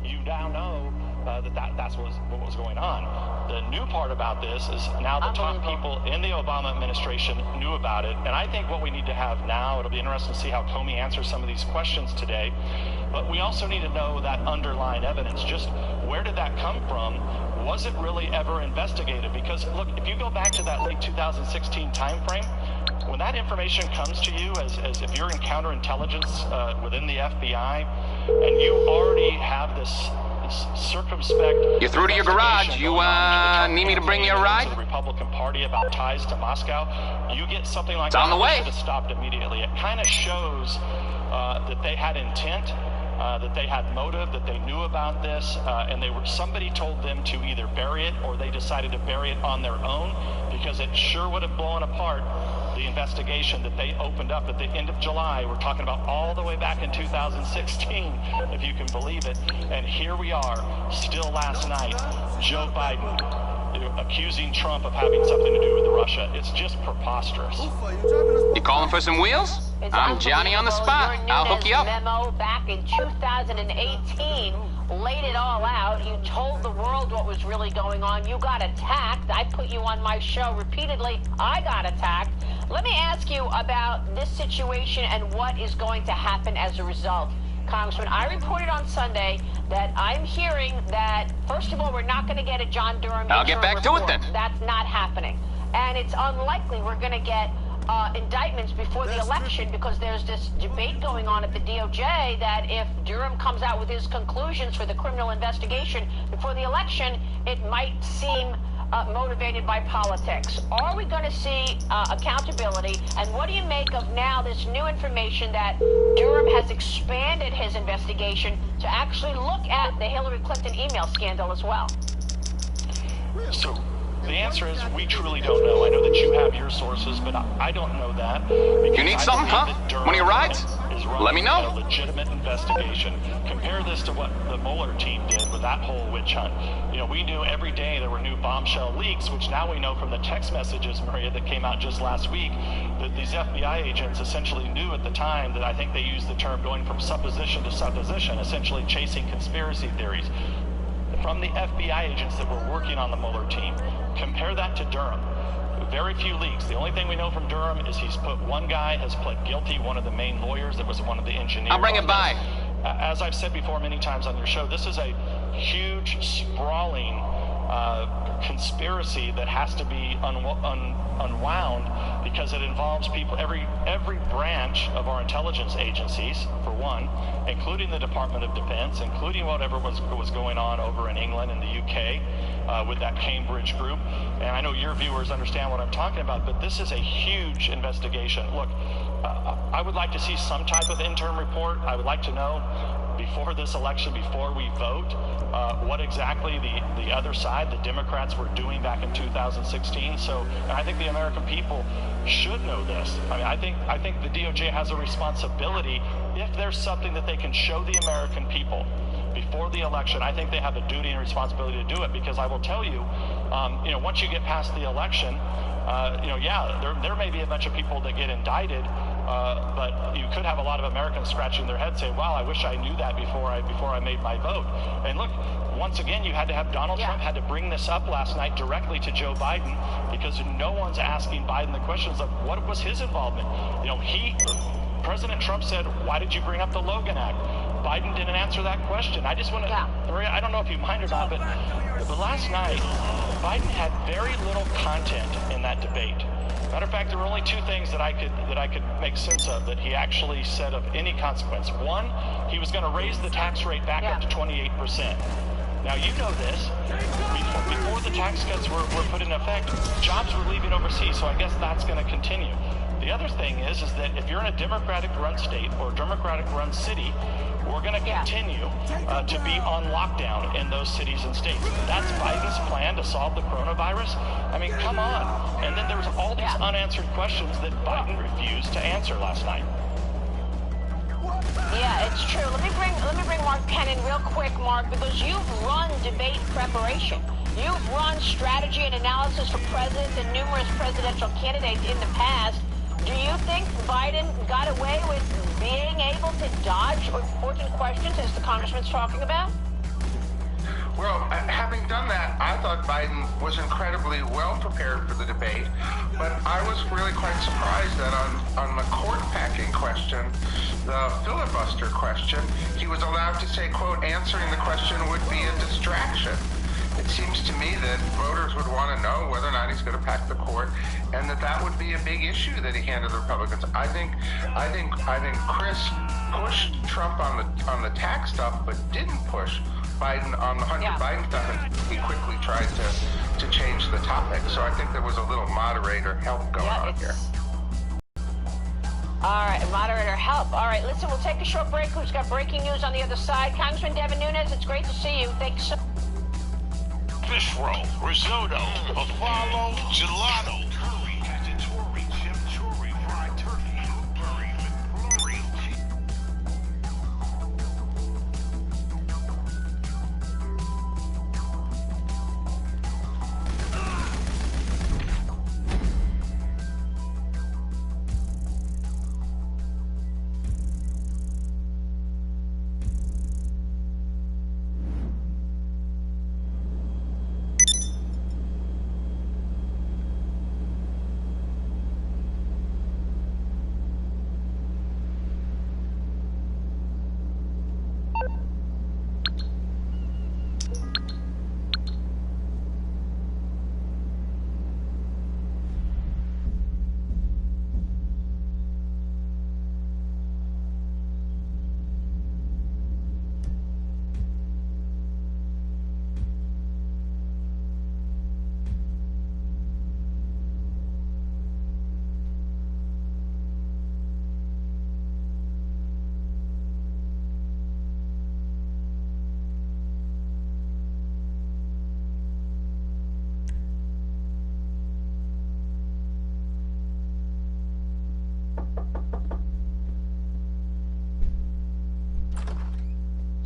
you now know that's what was going on. The new part about this is now the top people in the Obama administration knew about it, and I think what we need to have now, it'll be interesting to see how Comey answers some of these questions today, but we also need to know that underlying evidence. Just where did that come from? Was it really ever investigated? Because look, if you go back to that late 2016 time frame, when that information comes to you as if you're in counterintelligence within the FBI, and you already have this circumspect... You're through to your garage. You need me to bring you a ride? ...to the Republican Party about ties to Moscow, you get something like it's on the way. Should have stopped immediately. It kind of shows that they had intent, that they had motive, that they knew about this, and somebody told them to either bury it or they decided to bury it on their own, because it sure would have blown apart the investigation that they opened up at the end of July. We're talking about all the way back in 2016, if you can believe it. And here we are, still last night, Joe Biden accusing Trump of having something to do with Russia. It's just preposterous. You calling for some wheels? I'm Johnny on the spot. I'll hook you up. Memo back in 2018 laid it all out. You told the world what was really going on. You got attacked. I put you on my show repeatedly. I got attacked. Let me ask you about this situation and what is going to happen as a result. Congressman, I reported on Sunday that I'm hearing that, first of all, we're not going to get a John Durham. I'll get back to it then. That's not happening. And it's unlikely we're going to get indictments before the election, because there's this debate going on at the DOJ that if Durham comes out with his conclusions for the criminal investigation before the election, it might seem motivated by politics. Are we going to see accountability? And what do you make of now this new information that Durham has expanded his investigation to actually look at the Hillary Clinton email scandal as well? So the answer is we truly don't know. I know that you have your sources, but I don't know that. You need something, huh? One of your rides? is running a legitimate investigation. Compare this to what the Mueller team did with that whole witch hunt. You know, we knew every day there were new bombshell leaks, which now we know from the text messages, Maria, that came out just last week, that these FBI agents essentially knew at the time that I think they used the term going from supposition to supposition, essentially chasing conspiracy theories from the FBI agents that were working on the Mueller team. Compare that to Durham. Very few leaks. The only thing we know from Durham is he's put one guy has pled guilty, one of the main lawyers that was one of the engineers. I'll bring it by. As I've said before many times on your show, this is a huge, sprawling conspiracy that has to be unwound because it involves people, every branch of our intelligence agencies, for one, including the Department of Defense, including whatever was going on over in England and the UK with that Cambridge group. And I know your viewers understand what I'm talking about, but this is a huge investigation. Look, I would like to see some type of interim report. I would like to know before this election, before we vote, what exactly the other side, the Democrats, were doing back in 2016. So, and I think the American people should know this. I mean, I think the DOJ has a responsibility. If there's something that they can show the American people before the election, I think they have a duty and responsibility to do it, because I will tell you, you know, once you get past the election, you know, yeah, there may be a bunch of people that get indicted, but you could have a lot of Americans scratching their heads saying, wow, I wish I knew that before I made my vote. And look, once again, you had to have Donald Trump had to bring this up last night directly to Joe Biden, because no one's asking Biden the questions of what was his involvement. You know, President Trump said, why did you bring up the Logan Act? Biden didn't answer that question. I just want to, Maria, I don't know if you mind or not, but last night, Biden had very little content in that debate. Matter of fact, there were only two things that I could make sense of that he actually said of any consequence. One, he was going to raise the tax rate back up to 28%. Now, you know this. Before the tax cuts were put in effect, jobs were leaving overseas, so I guess that's going to continue. The other thing is that if you're in a Democratic-run state or a Democratic-run city, we're going to continue to be on lockdown in those cities and states. That's Biden's plan to solve the coronavirus. I mean, come on. And then there was all these unanswered questions that Biden refused to answer last night. Yeah, it's true. Let me bring Mark Penn in real quick, Mark, because you've run debate preparation. You've run strategy and analysis for presidents and numerous presidential candidates in the past. Do you think Biden got away with being able to dodge important questions, as the congressman's talking about? Well, having done that, I thought Biden was incredibly well prepared for the debate, but I was really quite surprised that on the court packing question, the filibuster question, he was allowed to say, quote, answering the question would be a distraction. It seems to me that voters would want to know whether or not he's going to pack the court, and that would be a big issue that he handed the Republicans. I think Chris pushed Trump on the tax stuff, but didn't push Biden on the Hunter Biden stuff, and he quickly tried to change the topic. So I think there was a little moderator help going on here. All right, moderator help. All right, listen, we'll take a short break. We've got breaking news on the other side. Congressman Devin Nunes, it's great to see you. Thanks so much. Fish roll, risotto, buffalo, gelato.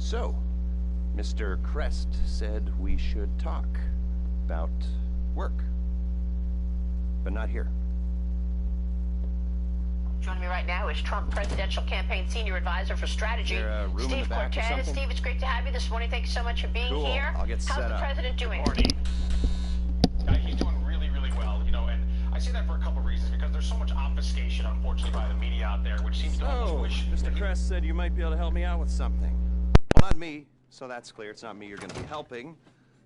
So, Mr. Crest said we should talk about work. But not here. Joining me right now is Trump Presidential Campaign Senior Advisor for Strategy, Steve Cortez. Steve, it's great to have you this morning. Thank you so much for being here. I'll get set up. How's the president doing? Good morning. He's doing really, really well, you know, and I say that for a couple of reasons, because there's so much obfuscation, unfortunately, by the media out there, which seems to almost wish... Mr. Crest said you might be able to help me out with something. Well, not me, so that's clear. It's not me you're going to be helping.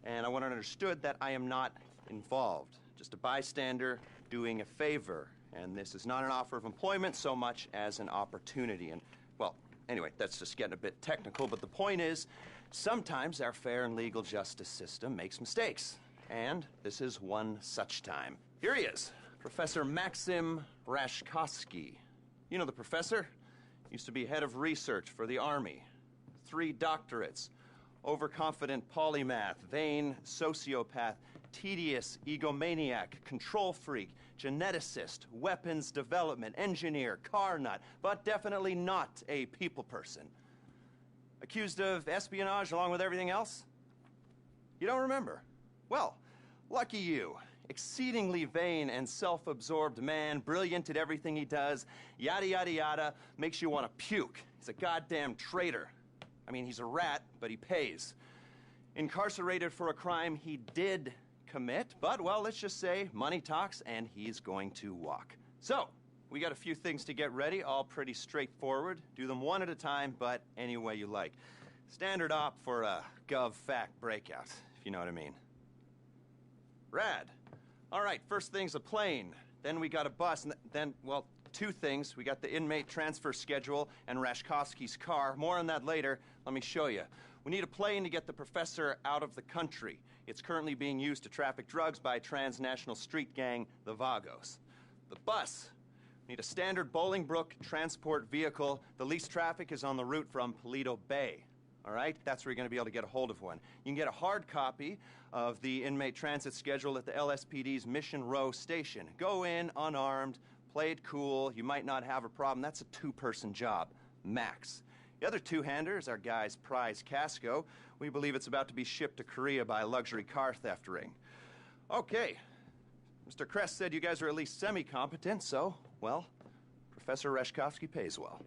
And I want it understood that I am not involved. Just a bystander doing a favor. And this is not an offer of employment so much as an opportunity. And, well, anyway, that's just getting a bit technical, but the point is, sometimes our fair and legal justice system makes mistakes. And this is one such time. Here he is, Professor Maxim Rashkovsky. You know the professor? Used to be head of research for the Army. 3 doctorates. Overconfident polymath, vain sociopath, tedious egomaniac, control freak, geneticist, weapons development, engineer, car nut, but definitely not a people person. Accused of espionage along with everything else? You don't remember? Well, lucky you. Exceedingly vain and self-absorbed man, brilliant at everything he does, yada yada yada, makes you want to puke. He's a goddamn traitor. I mean, he's a rat, but he pays. Incarcerated for a crime he did commit, but, well, let's just say money talks, and he's going to walk. So, we got a few things to get ready, all pretty straightforward. Do them one at a time, but any way you like. Standard op for a gov-fact breakout, if you know what I mean. Rad. All right, first thing's a plane. Then we got a bus, and then, well, 2 things. We got the inmate transfer schedule and Rashkovsky's car. More on that later. Let me show you. We need a plane to get the professor out of the country. It's currently being used to traffic drugs by a transnational street gang, the Vagos. The bus. We need a standard Bolingbrook transport vehicle. The least traffic is on the route from Paleto Bay. All right? That's where you're going to be able to get a hold of one. You can get a hard copy of the inmate transit schedule at the LSPD's Mission Row station. Go in unarmed, play it cool. You might not have a problem. That's a 2-person job, max. The other 2-hander is our guy's prize Casco. We believe it's about to be shipped to Korea by a luxury car theft ring. Okay. Mr. Crest said you guys are at least semi-competent, so, well, Professor Rashkovsky pays well.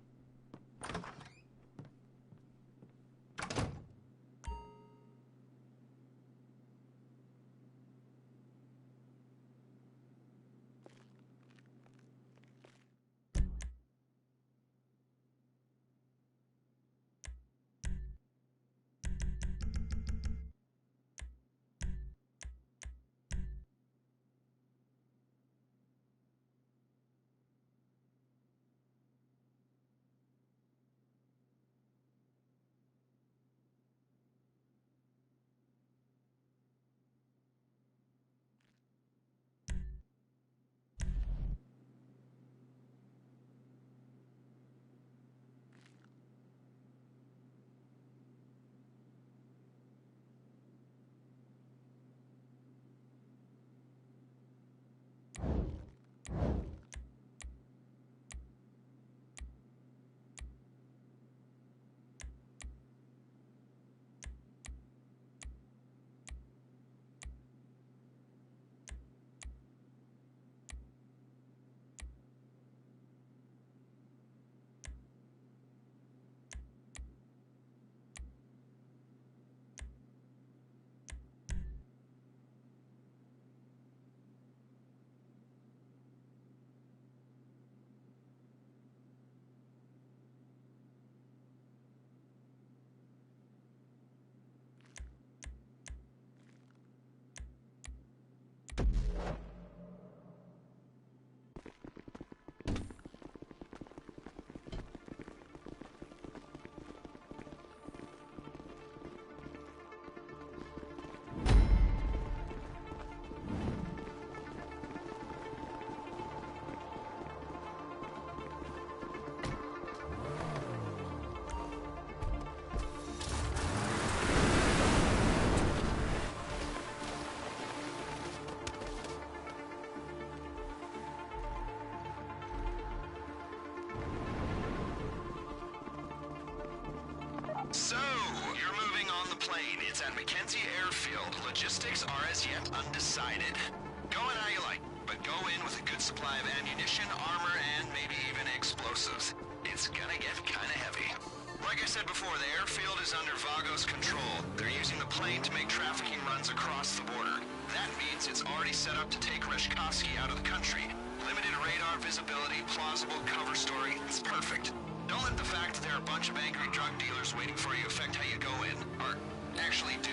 tactics are as yet undecided. Go in how you like, but go in with a good supply of ammunition, armor, and maybe even explosives. It's gonna get kinda heavy. Like I said before, the airfield is under Vagos control. They're using the plane to make trafficking runs across the border. That means it's already set up to take Reshkovsky out of the country. Limited radar visibility, plausible cover story, it's perfect. Don't let the fact that there are a bunch of angry drug dealers waiting for you affect how you go in, or actually do.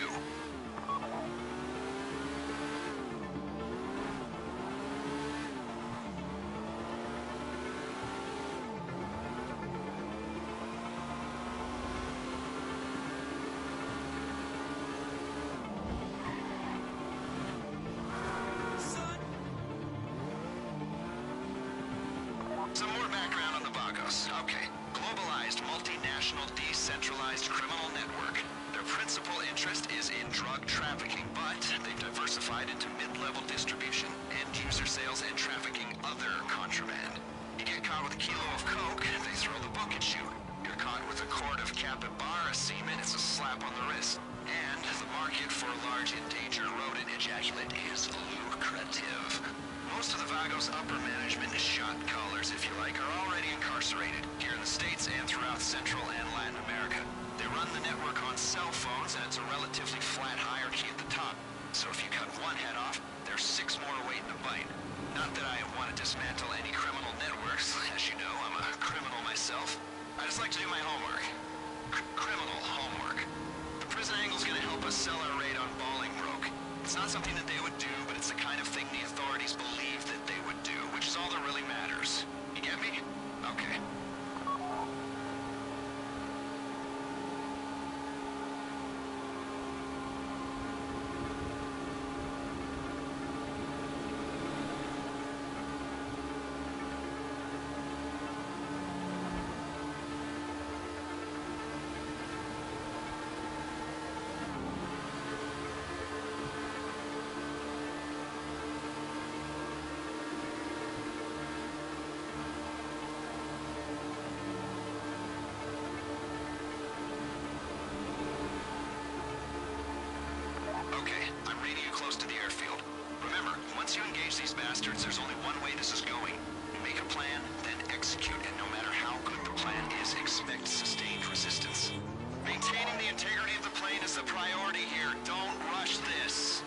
Some more background on the Vagos. Okay. Globalized, multinational, decentralized criminal network. Their principal interest is in drug trafficking, but they've diversified into mid-level distribution, end-user sales, and trafficking other contraband. You get caught with a kilo of coke, they throw the book at you. You're caught with a quart of capybara semen, it's a slap on the wrist. And the market for large endangered rodent ejaculate is lucrative. Most of the Vagos upper management, shot callers if you like, are already incarcerated here in the States and throughout Central and Latin America. They run the network on cell phones and it's a relatively flat hierarchy at the top. So if you cut one head off, there's 6 more waiting to bite. Not that I want to dismantle any criminal networks. As you know, I'm a criminal myself. I just like to do my homework. Criminal homework. The prison angle's gonna help us sell our raid on Bolingbroke. It's not something that they would do, but it's the kind of thing the authorities believe that they would do, which is all that really matters. You get me? Okay. To the airfield. Remember, once you engage these bastards, there's only one way this is going. Make a plan, then execute, and no matter how good the plan is, expect sustained resistance. Maintaining the integrity of the plane is the priority here. Don't rush this.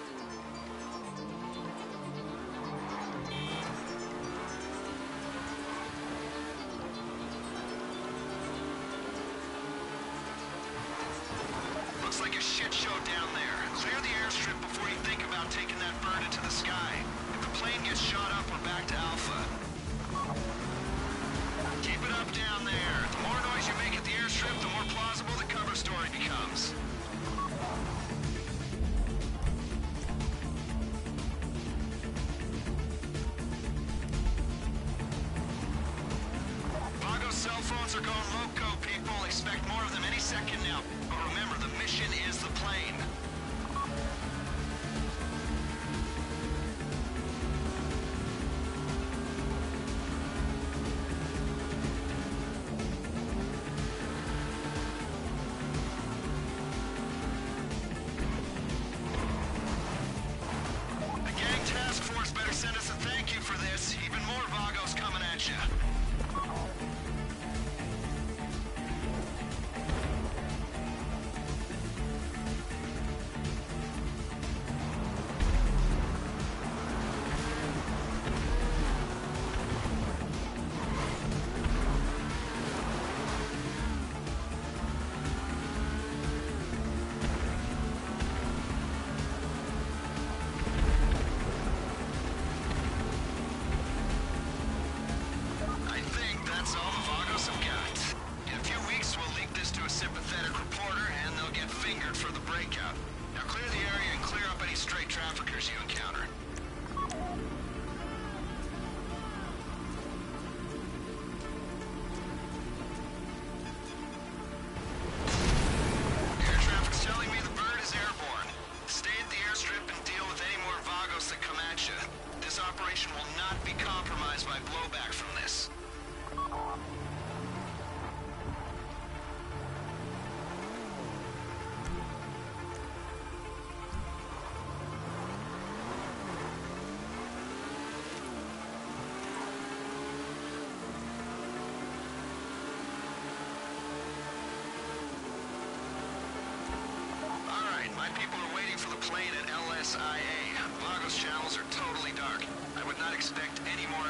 Looks like a shit show down there. Clear the airstrip before you think about taking that bird into the sky. If the plane gets shot up, we're back to Alpha. Keep it up down there. The more noise you make at the airstrip, the more plausible the cover story becomes. Vagos cell phones are going loco, people. Expect more of them any second now. But remember, the mission is the plane. Send us a thank you for this. Even more Vagos coming at you. Vagos IA. Vagos channels are totally dark. I would not expect any more